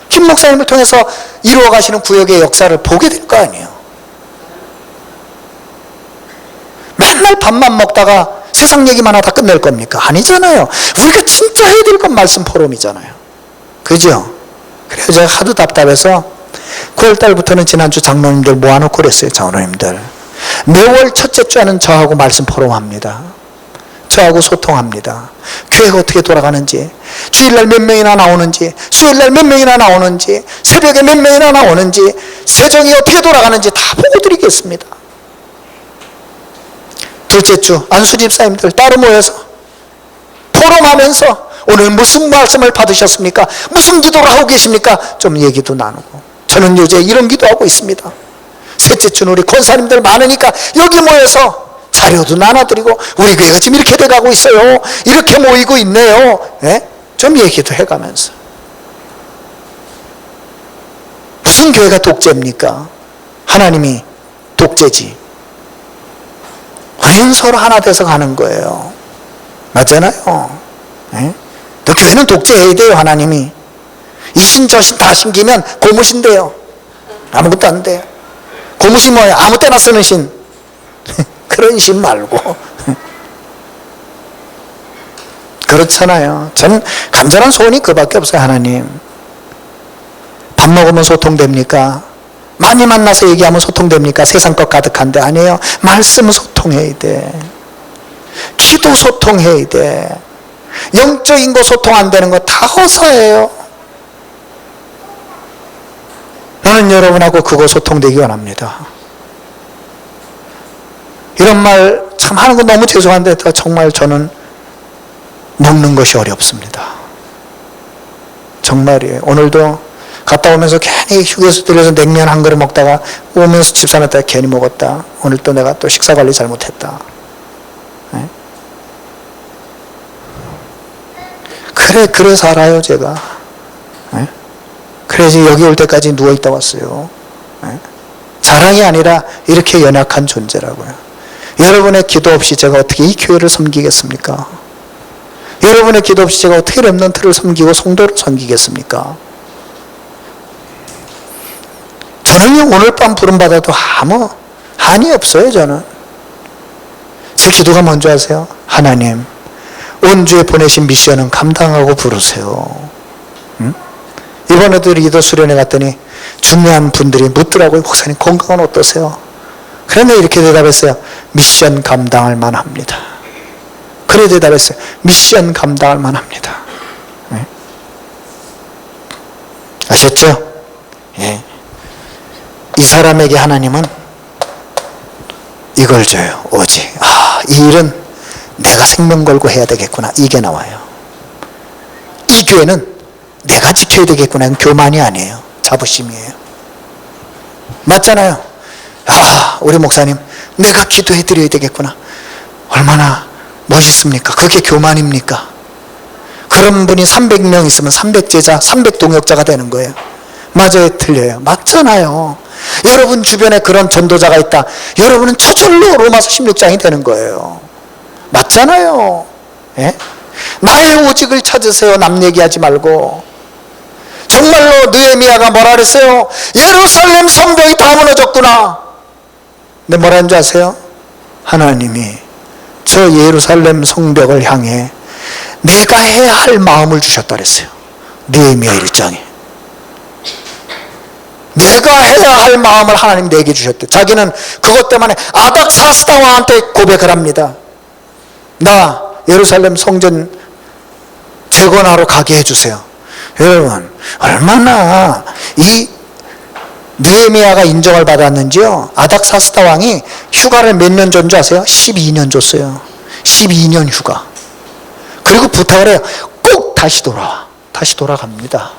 김 목사님을 통해서 이루어가시는 구역의 역사를 보게 될 거 아니에요. 맨날 밥만 먹다가 세상 얘기만 하다 끝낼 겁니까? 아니잖아요. 우리가 진짜 해야 될 건 말씀 포럼이잖아요. 그죠? 그래서 제가 하도 답답해서 9월달부터는 지난주 장로님들 모아놓고 그랬어요. 장로님들 매월 첫째 주에는 저하고 말씀 포럼합니다. 저하고 소통합니다. 교회가 어떻게 돌아가는지, 주일날 몇 명이나 나오는지, 수요일날 몇 명이나 나오는지, 새벽에 몇 명이나 나오는지, 세정이 어떻게 돌아가는지 다 보고 드리겠습니다. 둘째 주 안수 집사님들 따로 모여서 포럼하면서 오늘 무슨 말씀을 받으셨습니까? 무슨 기도를 하고 계십니까? 좀 얘기도 나누고 저는 요새 이런 기도하고 있습니다. 셋째 주는 우리 권사님들 많으니까 여기 모여서 자료도 나눠드리고 우리 교회가 지금 이렇게 돼가고 있어요. 이렇게 모이고 있네요. 예? 좀 얘기도 해가면서 무슨 교회가 독재입니까? 하나님이 독재지. 우리는 서로 하나 돼서 가는 거예요. 맞잖아요. 예? 또 교회는 독재해야 돼요. 하나님이 이신 저신 다 신기면 고무신돼요. 아무것도 안 돼요. 고무신 뭐예요? 아무 때나 쓰는 신. 그런 신 말고 그렇잖아요. 전 간절한 소원이 그밖에 없어요. 하나님 밥 먹으면 소통됩니까? 많이 만나서 얘기하면 소통됩니까? 세상 것 가득한데 아니에요. 말씀 소통해야 돼. 기도 소통해야 돼. 영적인 거 소통 안 되는 거 다 허사예요. 나는 여러분하고 그거 소통되기 원합니다. 이런 말 참 하는 거 너무 죄송한데 정말 저는 먹는 것이 어렵습니다. 정말이에요. 오늘도 갔다 오면서 괜히 휴게소 들려서 냉면 한 그릇 먹다가 오면서 집사람한테 괜히 먹었다. 오늘 또 내가 또 식사 관리 잘못했다. 네? 그래 살아요 제가. 네? 그래서 여기 올 때까지 누워있다 왔어요. 네? 자랑이 아니라 이렇게 연약한 존재라고요. 여러분의 기도 없이 제가 어떻게 이 교회를 섬기겠습니까? 여러분의 기도 없이 제가 어떻게 렘넌트를 섬기고 성도를 섬기겠습니까? 저는 오늘 밤 부름받아도 아무 한이 없어요. 저는 제 기도가 뭔지 아세요? 하나님 온 주에 보내신 미션은 감당하고 부르세요. 응? 이번에도 리더 수련회 갔더니 중요한 분들이 묻더라고요. 목사님 건강은 어떠세요? 그런데 이렇게 대답했어요. 미션 감당할 만합니다. 그래 대답했어요. 미션 감당할 만합니다. 네? 아셨죠? 예. 이 사람에게 하나님은 이걸 줘요. 오직 이 일은 내가 생명 걸고 해야 되겠구나. 이게 나와요. 이 교회는 내가 지켜야 되겠구나. 이건 교만이 아니에요. 자부심이에요. 맞잖아요. 우리 목사님 내가 기도해 드려야 되겠구나. 얼마나 멋있습니까? 그게 교만입니까? 그런 분이 300명 있으면 300제자 300동역자가 되는 거예요. 맞아요? 틀려요? 맞잖아요. 여러분 주변에 그런 전도자가 있다. 여러분은 저절로 로마서 16장이 되는 거예요. 맞잖아요. 예? 나의 오직을 찾으세요. 남 얘기하지 말고. 정말로 느헤미야가 뭐라 그랬어요? 예루살렘 성벽이 다 무너졌구나. 근데 뭐라는 줄 아세요? 하나님이 저 예루살렘 성벽을 향해 내가 해야 할 마음을 주셨다 그랬어요. 느헤미야 1장에. 내가 해야 할 마음을 하나님 내게 주셨대. 자기는 그것 때문에 아닥사스다 왕한테 고백을 합니다. 나 예루살렘 성전 재건하러 가게 해주세요. 여러분, 얼마나 이 느헤미야가 인정을 받았는지요. 아닥사스다 왕이 휴가를 몇 년 준 줄 아세요? 12년 줬어요. 12년 휴가. 그리고 부탁을 해요. 꼭 다시 돌아와. 다시 돌아갑니다.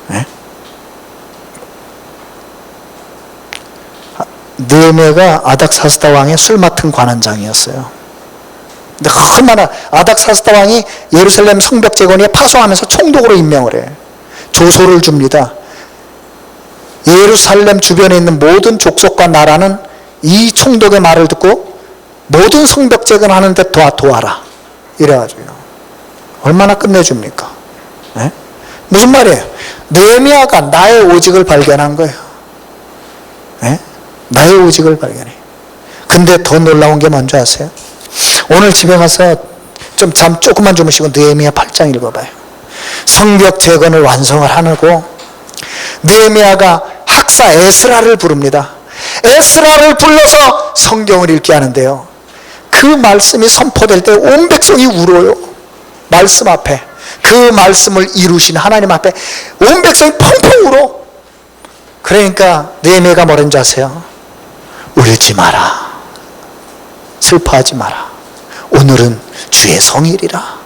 네? 느헤미야가 아닥사스다 왕의 술 맡은 관원장이었어요. 근데 얼마나 아닥사스다 왕이 예루살렘 성벽 재건에 파송하면서 총독으로 임명을 해. 조소를 줍니다. 예루살렘 주변에 있는 모든 족속과 나라는 이 총독의 말을 듣고 모든 성벽 재건하는 데 도와라. 이래가지고요. 얼마나 끝내줍니까? 네? 무슨 말이에요? 느헤미야가 나의 오직을 발견한 거예요. 네? 나의 오직을 발견해. 근데 더 놀라운 게 뭔지 아세요? 오늘 집에 가서 좀 잠 조금만 주무시고 느헤미야 8장 읽어봐요. 성벽 재건을 완성을 하고 느헤미야가 학사 에스라를 부릅니다. 에스라를 불러서 성경을 읽게 하는데요. 그 말씀이 선포될 때 온 백성이 울어요. 말씀 앞에. 그 말씀을 이루신 하나님 앞에 온 백성이 펑펑 울어. 그러니까 느헤미야가 뭐랬는지 아세요? 울지 마라. 슬퍼하지 마라. 오늘은 주의 성일이라.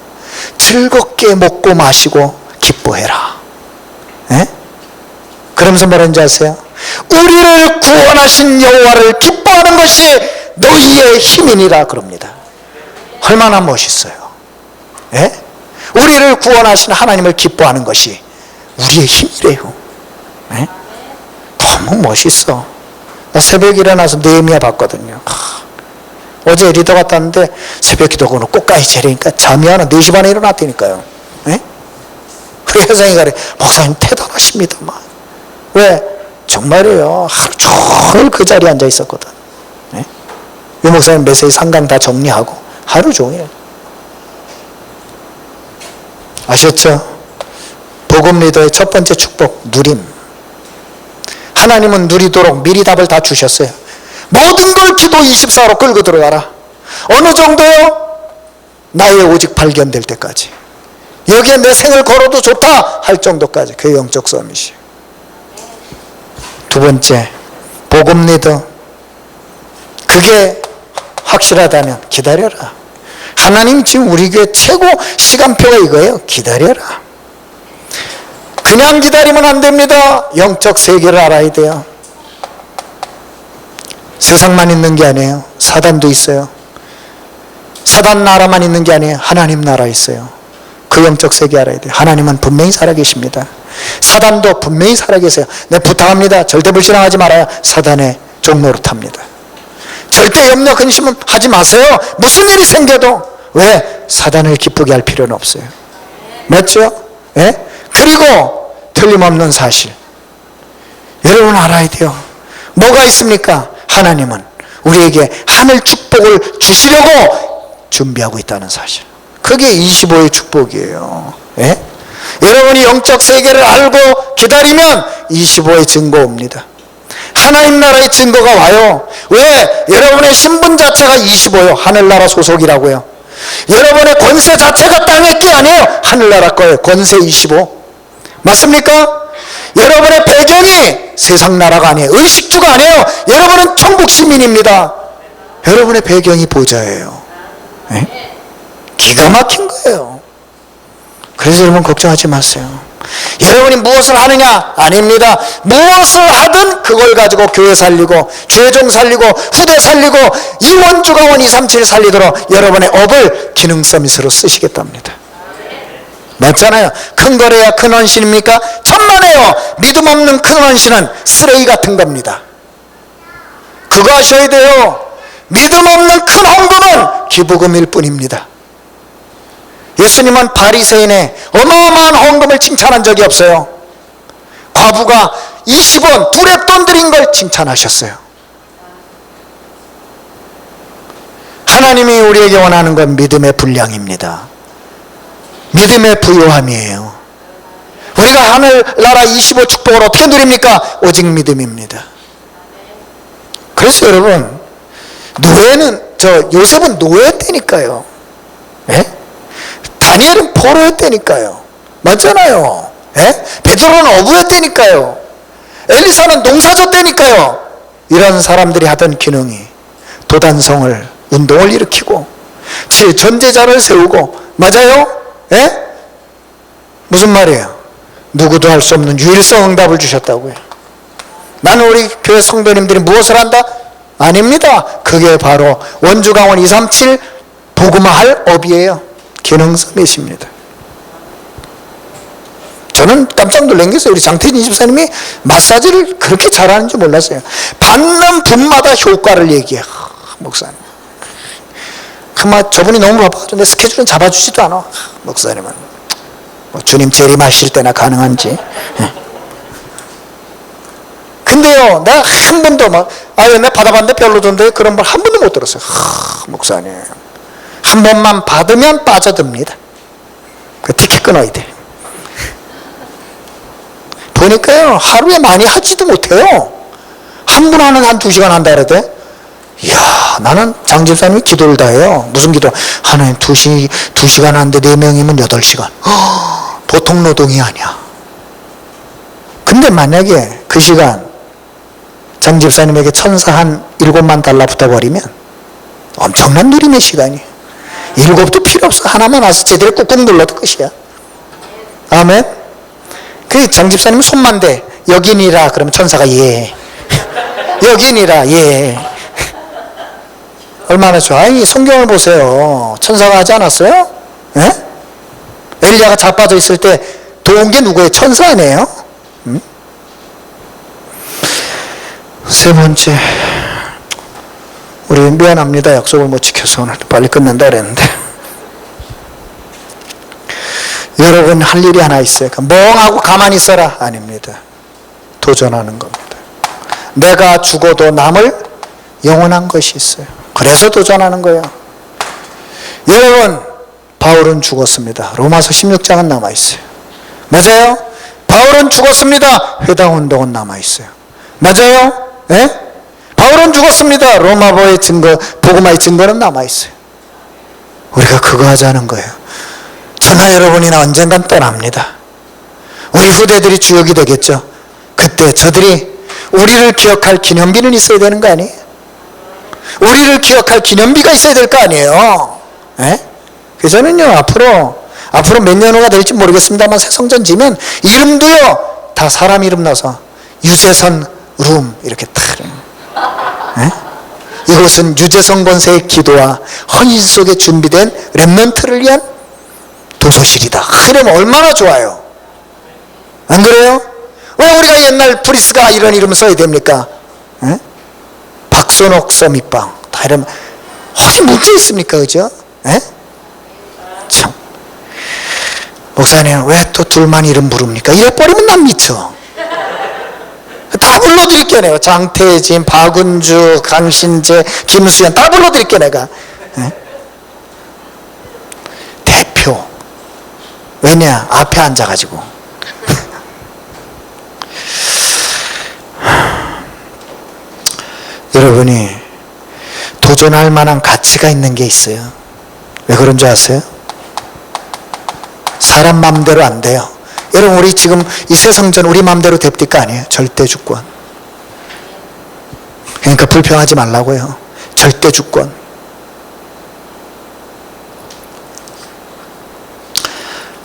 즐겁게 먹고 마시고 기뻐해라. 예? 그러면서 뭐라는지 아세요? 우리를 구원하신 여호와를 기뻐하는 것이 너희의 힘이니라 그럽니다. 얼마나 멋있어요. 예? 우리를 구원하신 하나님을 기뻐하는 것이 우리의 힘이래요. 예? 너무 멋있어. 나 새벽에 일어나서 느헤미야 봤거든요. 어제 리더 갔다 왔는데 새벽 기도하고는 꼭 가야지 이러니까 잠이 안 와. 4시 반에 일어났다니까요. 예? 우리 회장이 가래. 목사님 대단하십니다. 막. 왜? 정말이에요. 하루 종일 그 자리에 앉아 있었거든. 예? 유 목사님 메시지 상강 다 정리하고 하루 종일. 아셨죠? 복음 리더의 첫 번째 축복, 누림. 하나님은 누리도록 미리 답을 다 주셨어요. 모든 걸 기도 24로 끌고 들어가라. 어느 정도요? 나의 오직 발견될 때까지. 여기에 내 생을 걸어도 좋다 할 정도까지. 그게 영적 서밋이에요. 두 번째, 복음 리더. 그게 확실하다면 기다려라. 하나님 지금 우리 교회 최고 시간표가 이거예요. 기다려라. 그냥 기다리면 안 됩니다. 영적 세계를 알아야 돼요. 세상만 있는 게 아니에요. 사단도 있어요. 사단 나라만 있는 게 아니에요. 하나님 나라 있어요. 그 영적 세계 알아야 돼요. 하나님은 분명히 살아계십니다. 사단도 분명히 살아계세요. 네, 부탁합니다. 절대 불신앙하지 말아요. 사단의 종노릇합니다. 절대 염려 근심은 하지 마세요. 무슨 일이 생겨도. 왜? 사단을 기쁘게 할 필요는 없어요. 맞죠? 예? 그리고 틀림없는 사실, 여러분 알아야 돼요. 뭐가 있습니까? 하나님은 우리에게 하늘 축복을 주시려고 준비하고 있다는 사실. 그게 25의 축복이에요. 예? 여러분이 영적 세계를 알고 기다리면 25의 증거 옵니다. 하나님 나라의 증거가 와요. 왜? 여러분의 신분 자체가 25요. 하늘나라 소속이라고요. 여러분의 권세 자체가 땅의 게 아니에요. 하늘나라 거예요. 권세 25. 맞습니까? 여러분의 배경이 세상 나라가 아니에요. 의식주가 아니에요. 여러분은 천국 시민입니다. 여러분의 배경이 보좌예요. 네? 기가 막힌 거예요. 그래서 여러분 걱정하지 마세요. 여러분이 무엇을 하느냐? 아닙니다. 무엇을 하든 그걸 가지고 교회 살리고 죄종 살리고 후대 살리고 이원주가원 237 살리도록 여러분의 업을 기능 서밋으로 쓰시겠답니다. 맞잖아요. 큰 거래야 큰 헌신입니까? 천만에요. 믿음 없는 큰 헌신은 쓰레기 같은 겁니다. 그거 아셔야 돼요. 믿음 없는 큰 헌금은 기부금일 뿐입니다. 예수님은 바리새인의 어마어마한 헌금을 칭찬한 적이 없어요. 과부가 20원 두랩돈 드린 걸 칭찬하셨어요. 하나님이 우리에게 원하는 건 믿음의 분량입니다. 믿음의 부요함이에요. 우리가 하늘나라 25축복을 어떻게 누립니까? 오직 믿음입니다. 그래서 여러분, 요셉은 노예였다니까요. 예? 다니엘은 포로였다니까요. 맞잖아요. 예? 베드로는 어부였다니까요. 엘리사는 농사졌다니까요. 이런 사람들이 하던 기능이 도단성을, 운동을 일으키고 전제자를 세우고, 맞아요? 예? 무슨 말이에요? 누구도 할 수 없는 유일성 응답을 주셨다고요. 나는 우리 교회 성도님들이 무엇을 한다? 아닙니다. 그게 바로 원주강원 237 복음화할 업이에요. 기능성이십니다. 저는 깜짝 놀란 게 있어요. 우리 장태진 집사님이 마사지를 그렇게 잘하는지 몰랐어요. 받는 분마다 효과를 얘기해요. 목사님. 저분이 너무 바빠가지고 내 스케줄은 잡아주지도 않아. 목사님은 주님 재림하실 때나 가능한지. 근데요, 내가 한 번도 내가 받아봤는데 별로던데 그런 말 한 번도 못 들었어요. 목사님, 한 번만 받으면 빠져듭니다. 그 티켓 끊어야 돼. 보니까요, 하루에 많이 하지도 못해요. 한 분 하는 한 2시간 한다 그러대. 이야, 나는 장 집사님이 기도를 다 해요. 무슨 기도? 하나님 2시간 하는데 4명이면 8시간. 보통 노동이 아니야. 근데 만약에 그 시간 장 집사님에게 천사 한 7만 달러 붙어버리면 엄청난 누림의 시간이에요. 7도 필요 없어. 하나만 와서 제대로 꾹꾹 눌러도 끝이야. 아멘. 그 장 집사님은 손만 대. 여긴이라 그러면 천사가 예. 여긴이라 예. 얼마나 좋아. 이 성경을 보세요. 천사가 하지 않았어요? 예? 엘리야가 자빠져 있을 때 도운 게 누구예요? 천사 아니에요? 세 번째, 우리 미안합니다. 약속을 못 지켜서 오늘 빨리 끝낸다 그랬는데, 여러분 할 일이 하나 있어요. 멍하고 가만히 있어라. 아닙니다. 도전하는 겁니다. 내가 죽어도 남을 영원한 것이 있어요. 그래서 도전하는 거예요. 여러분, 바울은 죽었습니다. 로마서 16장은 남아있어요. 맞아요? 바울은 죽었습니다. 회당운동은 남아있어요. 맞아요? 예? 바울은 죽었습니다. 로마서의 증거, 복음화의 증거는 남아있어요. 우리가 그거 하자는 거예요. 저나 여러분이나 언젠간 떠납니다. 우리 후대들이 주역이 되겠죠. 그때 저들이 우리를 기억할 기념비는 있어야 되는 거 아니에요? 우리를 기억할 기념비가 있어야 될 거 아니에요? 예? 그래서 저는요, 앞으로 몇 년 후가 될지 모르겠습니다만 새 성전 지면 이름도요, 다 사람 이름 넣어서 유재선 룸 이렇게 딱. 예? 이곳은 유재선 권세의 기도와 헌신 속에 준비된 렘넌트를 위한 도서실이다. 이러면 얼마나 좋아요. 안 그래요? 왜 우리가 옛날 프리스가 이런 이름 써야 됩니까? 예? 박선옥 서밋방 다 이러면 혹시 문제 있습니까? 그죠? 예? 참, 목사님 왜 또 둘만 이름 부릅니까? 이래 버리면 난 미쳐. 다 불러드릴게요. 내가 장태진, 박은주, 강신재, 김수현 다 불러드릴게요. 내가. 예? 대표. 왜냐? 앞에 앉아가지고. 여러분이 도전할 만한 가치가 있는 게 있어요. 왜 그런 줄 아세요? 사람 마음대로 안 돼요. 여러분, 우리 지금 이 새 성전 우리 마음대로 됩니까? 아니에요. 절대 주권. 그러니까 불평하지 말라고요. 절대 주권.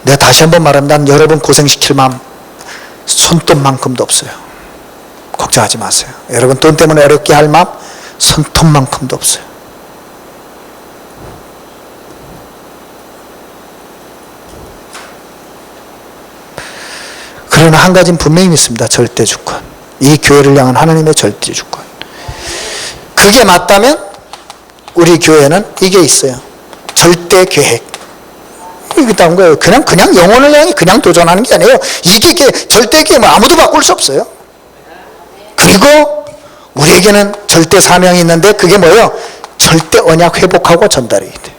내가 다시 한번 말합니다. 난 여러분 고생시킬 마음 손톱만큼도 없어요. 걱정하지 마세요. 여러분 돈 때문에 어렵게 할 마음 손톱만큼도 없어요. 그러나 한 가지는 분명히 믿습니다. 절대 주권. 이 교회를 향한 하나님의 절대 주권. 그게 맞다면 우리 교회는 이게 있어요. 절대 계획. 이게 다른 거예요. 그냥 영혼을 향해 그냥 도전하는 게 아니에요. 이게 절대 계획 아무도 바꿀 수 없어요. 그리고 우리에게는 절대 사명이 있는데 그게 뭐예요? 절대 언약 회복하고 전달해야 돼.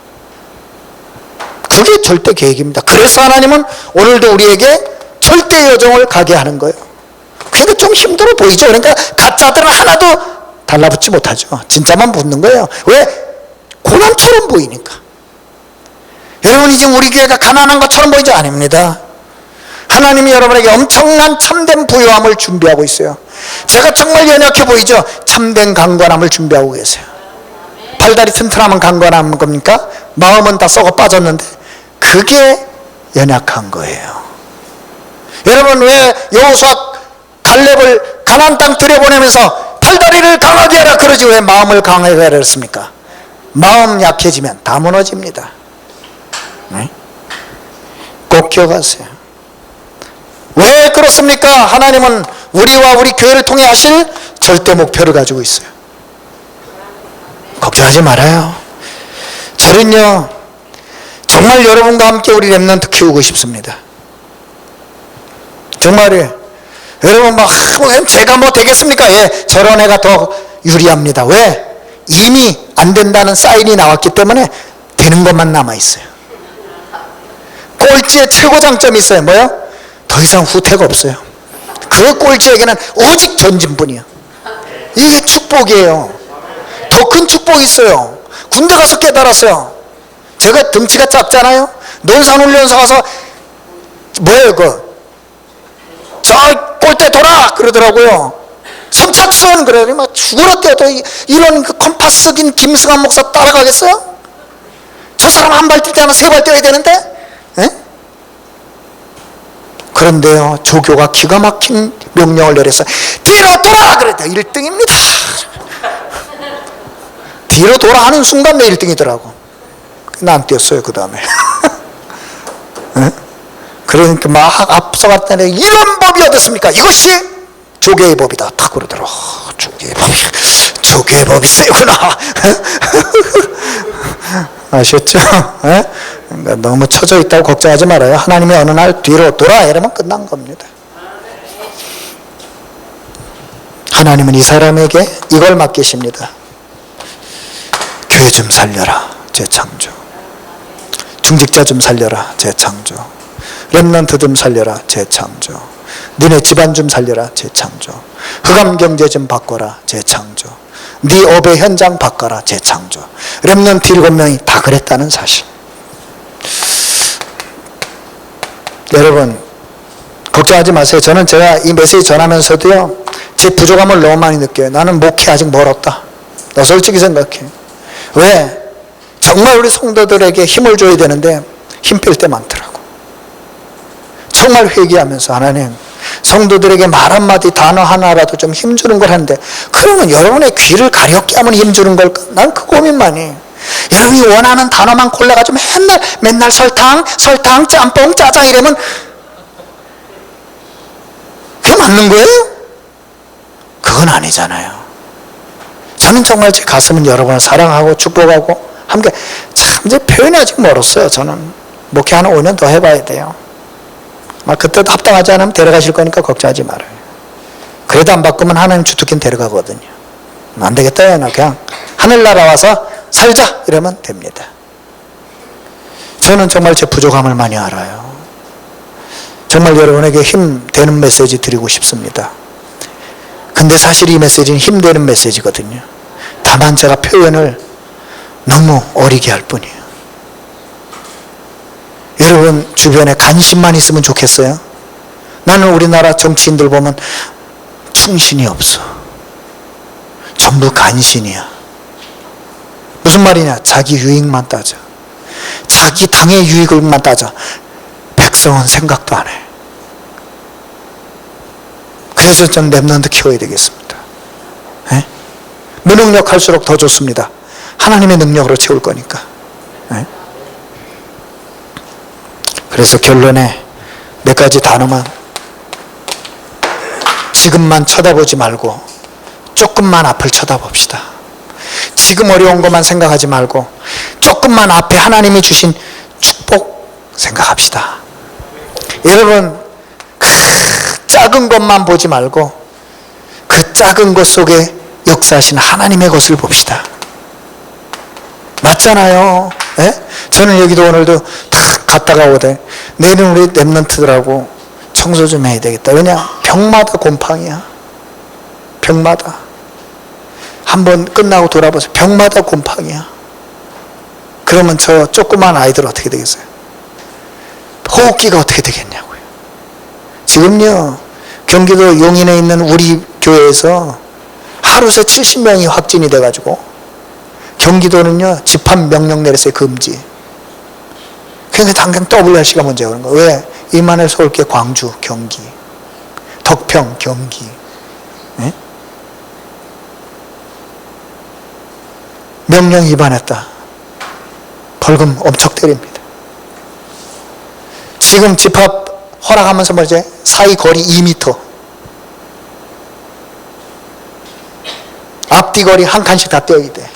그게 절대 계획입니다. 그래서 하나님은 오늘도 우리에게 절대 여정을 가게 하는 거예요. 그러니까 좀 힘들어 보이죠. 그러니까 가짜들은 하나도 달라붙지 못하죠. 진짜만 붙는 거예요. 왜? 고난처럼 보이니까. 여러분이 지금 우리 교회가 가난한 것처럼 보이죠? 아닙니다. 하나님이 여러분에게 엄청난 참된 부유함을 준비하고 있어요. 제가 정말 연약해 보이죠? 참된 강건함을 준비하고 계세요. 팔다리 튼튼하면 강건한 겁니까? 마음은 다 썩어 빠졌는데 그게 연약한 거예요. 여러분 왜 여호수아 갈렙을 가나안 땅 들여보내면서 팔다리를 강하게 하라 그러지 왜 마음을 강하게 하라 그랬습니까? 마음 약해지면 다 무너집니다. 네? 꼭 기억하세요. 왜 그렇습니까? 하나님은 우리와 우리 교회를 통해 하실 절대 목표를 가지고 있어요. 걱정하지 말아요. 저는요 정말 여러분과 함께 우리 렘넌트 키우고 싶습니다. 정말이에요. 여러분 막 제가 뭐 되겠습니까? 예, 저런 애가 더 유리합니다. 왜? 이미 안 된다는 사인이 나왔기 때문에 되는 것만 남아있어요. 꼴찌의 최고 장점이 있어요. 뭐요? 더 이상 후퇴가 없어요. 그 꼴찌에게는 오직 전진뿐이에요. 이게 축복이에요. 더 큰 축복이 있어요. 군대 가서 깨달았어요. 제가 덩치가 작잖아요. 논산훈련소 가서 뭐예요 저 꼴대 돌아 그러더라고요. 선착순 그래 막 죽으라 뛰어도 이런 그 컴파스 긴 김승환 목사 따라가겠어요? 저 사람 한 발 뛸 때 하면 세 발 뛰어야 되는데 에? 그런데요 조교가 기가 막힌 명령을 내렸어요. 뒤로 돌아 그랬더니 1등입니다. 뒤로 돌아 하는 순간 내 1등이더라고. 난 뛰었어요 그 다음에. 그러니까 막 앞서갔다니 이런 법이 어떻습니까? 이것이 조계의 법이다. 탁 그러더라고. 조계의 법이 세구나. 아셨죠? 그러니까 너무 처져 있다고 걱정하지 말아요. 하나님이 어느 날 뒤로 돌아 이러면 끝난 겁니다. 하나님은 이 사람에게 이걸 맡기십니다. 교회 좀 살려라 재창조. 중직자 좀 살려라 재창조. 렘넌트 좀 살려라 재창조. 너네 집안 좀 살려라 재창조. 흑암경제 좀 바꿔라 재창조. 네 업의 현장 바꿔라 재창조. 렘넌트 7명이 다 그랬다는 사실. 여러분 걱정하지 마세요. 저는 제가 이 메시지 전하면서도요 제 부족함을 너무 많이 느껴요. 나는 목회 아직 멀었다. 나 솔직히 생각해. 왜? 정말 우리 성도들에게 힘을 줘야 되는데 힘 뺄 때 많더라고. 정말 회개하면서 하나님 성도들에게 말 한마디 단어 하나라도 좀 힘주는 걸 하는데 그러면 여러분의 귀를 가렵게 하면 힘주는 걸까? 난 그 고민만 해. 여러분이 원하는 단어만 골라가지고 맨날 설탕 짬뽕 짜장 이러면 그게 맞는 거예요? 그건 아니잖아요. 저는 정말 제 가슴은 여러분을 사랑하고 축복하고 함께 참 이제 표현이 아직 멀었어요. 저는 목회 한 5년 더 해봐야 돼요. 그때도 합당하지 않으면 데려가실 거니까 걱정하지 말아요. 그래도 안 바꾸면 하나님 주특기는 데려가거든요. 안 되겠다. 나 그냥 하늘나라 와서 살자 이러면 됩니다. 저는 정말 제 부족함을 많이 알아요. 정말 여러분에게 힘되는 메시지 드리고 싶습니다. 근데 사실 이 메시지는 힘되는 메시지거든요. 다만 제가 표현을 너무 어리게 할 뿐이에요. 여러분 주변에 관심만 있으면 좋겠어요? 나는 우리나라 정치인들 보면 충신이 없어. 전부 간신이야. 무슨 말이냐? 자기 유익만 따져. 자기 당의 유익을만 따져. 백성은 생각도 안 해. 그래서 좀 렘넌트 키워야 되겠습니다. 에? 무능력할수록 더 좋습니다. 하나님의 능력으로 채울 거니까. 에? 그래서 결론에 몇 가지 단어만 지금만 쳐다보지 말고 조금만 앞을 쳐다봅시다. 지금 어려운 것만 생각하지 말고 조금만 앞에 하나님이 주신 축복 생각합시다. 여러분 작은 것만 보지 말고 그 작은 것 속에 역사하신 하나님의 것을 봅시다. 맞잖아요. 예? 저는 여기도 오늘도 탁 갔다가 오되 내일은 우리 랩런트들하고 청소 좀 해야 되겠다. 왜냐? 병마다 곰팡이야. 병마다. 한번 끝나고 돌아보세요. 병마다 곰팡이야. 그러면 저 조그만 아이들 어떻게 되겠어요? 호흡기가 어떻게 되겠냐고요. 지금요, 경기도 용인에 있는 우리 교회에서 하루 새 70명이 확진이 돼가지고 경기도는요, 집합 명령 내렸어요. 금지. 그러니까 당장 WRC가 먼저 그런 거예요. 왜? 이만해 서울계 광주, 경기, 덕평, 경기. 네? 명령 위반했다. 벌금 엄청 때립니다. 지금 집합 허락하면서 뭐지? 사이 거리 2m. 앞뒤 거리 한 칸씩 다 떼어야 돼.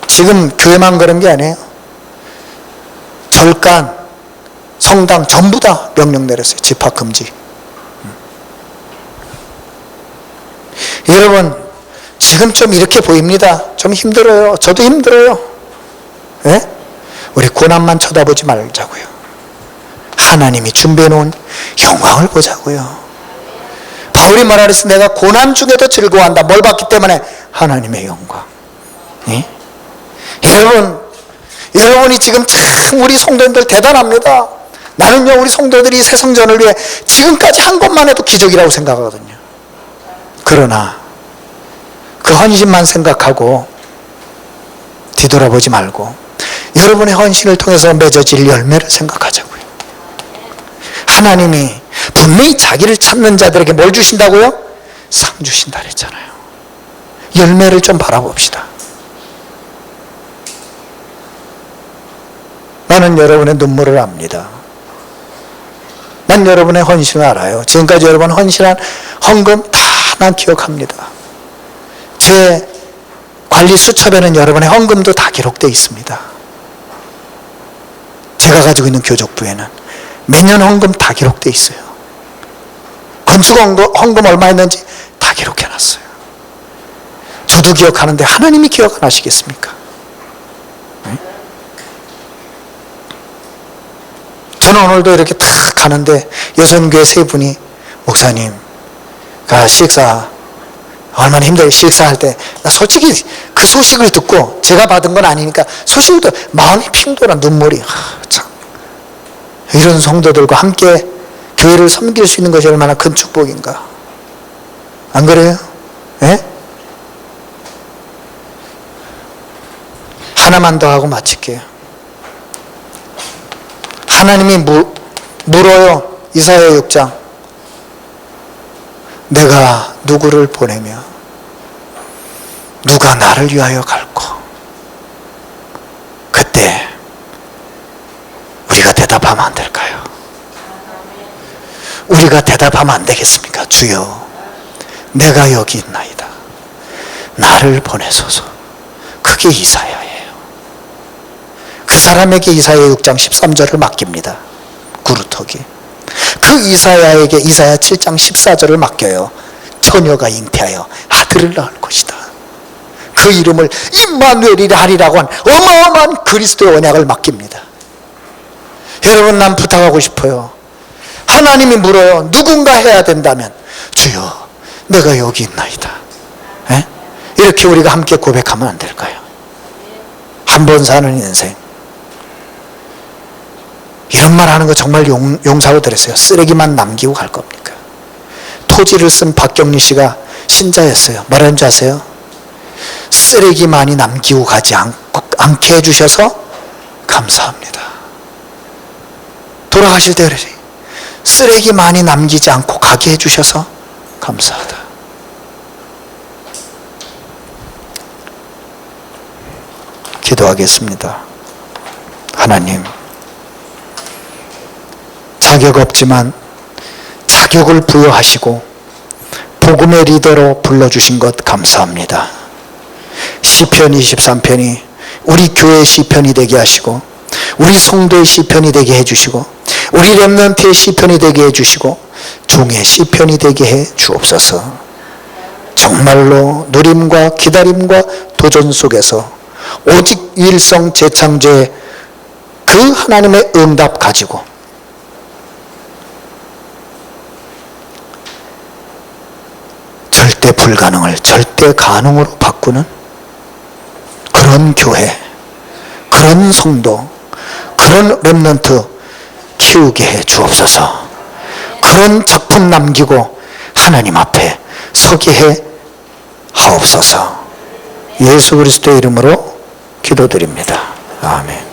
지금 교회만 그런 게 아니에요. 절간, 성당 전부 다 명령 내렸어요. 집합 금지. 여러분, 지금 좀 이렇게 보입니다. 좀 힘들어요. 저도 힘들어요. 예? 우리 고난만 쳐다보지 말자고요. 하나님이 준비해 놓은 영광을 보자고요. 바울이 말하랬어. 내가 고난 중에도 즐거워한다. 뭘 받기 때문에? 하나님의 영광. 예? 여러분이 지금 참 우리 성도님들 대단합니다. 나는요, 우리 성도들이 새 성전을 위해 지금까지 한 것만 해도 기적이라고 생각하거든요. 그러나 그 헌신만 생각하고 뒤돌아보지 말고 여러분의 헌신을 통해서 맺어질 열매를 생각하자고요. 하나님이 분명히 자기를 찾는 자들에게 뭘 주신다고요? 상 주신다 그랬잖아요. 열매를 좀 바라봅시다. 나는 여러분의 눈물을 압니다. 난 여러분의 헌신을 알아요. 지금까지 여러분 헌신한 헌금 다 난 기억합니다. 제 관리 수첩에는 여러분의 헌금도 다 기록되어 있습니다. 제가 가지고 있는 교족부에는 매년 헌금 다 기록되어 있어요. 건축 헌금 얼마 했는지 다 기록해놨어요. 저도 기억하는데 하나님이 기억 안 하시겠습니까? 네? 저는 오늘도 이렇게 탁 가는데 여전교회 세 분이 목사님 식사 얼마나 힘들게 식사할 때 나 솔직히 그 소식을 듣고 제가 받은 건 아니니까 소식을 듣고 마음이 핑 돌아 눈물이 참 이런 성도들과 함께 교회를 섬길 수 있는 것이 얼마나 큰 축복인가. 안 그래요? 예? 하나만 더 하고 마칠게요. 하나님이 물어요. 이사야 6장. 내가 누구를 보내며 누가 나를 위하여 갈고. 그때 우리가 대답하면 안 될까요? 우리가 대답하면 안 되겠습니까? 주여, 내가 여기 있나이다. 나를 보내소서. 그게 이사야예요. 그 사람에게 이사야 6장 13절을 맡깁니다. 구루터기. 그 이사야에게 이사야 7장 14절을 맡겨요. 처녀가 잉태하여 아들을 낳을 것이다. 그 이름을 임마누엘이라 하리라고 한 어마어마한 그리스도의 언약을 맡깁니다. 여러분, 난 부탁하고 싶어요. 하나님이 물어요. 누군가 해야 된다면 주여, 내가 여기 있나이다. 에? 이렇게 우리가 함께 고백하면 안 될까요? 한 번 사는 인생. 이런 말 하는 거 정말 용사로 들었어요. 쓰레기만 남기고 갈 겁니까? 토지를 쓴 박경리 씨가 신자였어요. 뭐라는 줄 아세요? 쓰레기 많이 남기고 가지 않게 해주셔서 감사합니다. 돌아가실 때 그러지. 쓰레기 많이 남기지 않고 가게 해주셔서 감사하다. 기도하겠습니다. 하나님, 자격 없지만 자격을 부여하시고 복음의 리더로 불러주신 것 감사합니다. 시편 23편이 우리 교회의 시편이 되게 하시고 우리 성도의 시편이 되게 해주시고 우리 렘넌트의 시편이 되게 해주시고 종의 시편이 되게 해 주옵소서. 정말로 누림과 기다림과 도전 속에서 오직 일성 재창조의 그 하나님의 응답 가지고 절대 불가능을 절대 가능으로 바꾸는 그런 교회, 그런 성도, 그런 렘넌트 키우게 해 주옵소서. 그런 작품 남기고 하나님 앞에 서게 해 하옵소서. 예수 그리스도의 이름으로 기도드립니다. 아멘.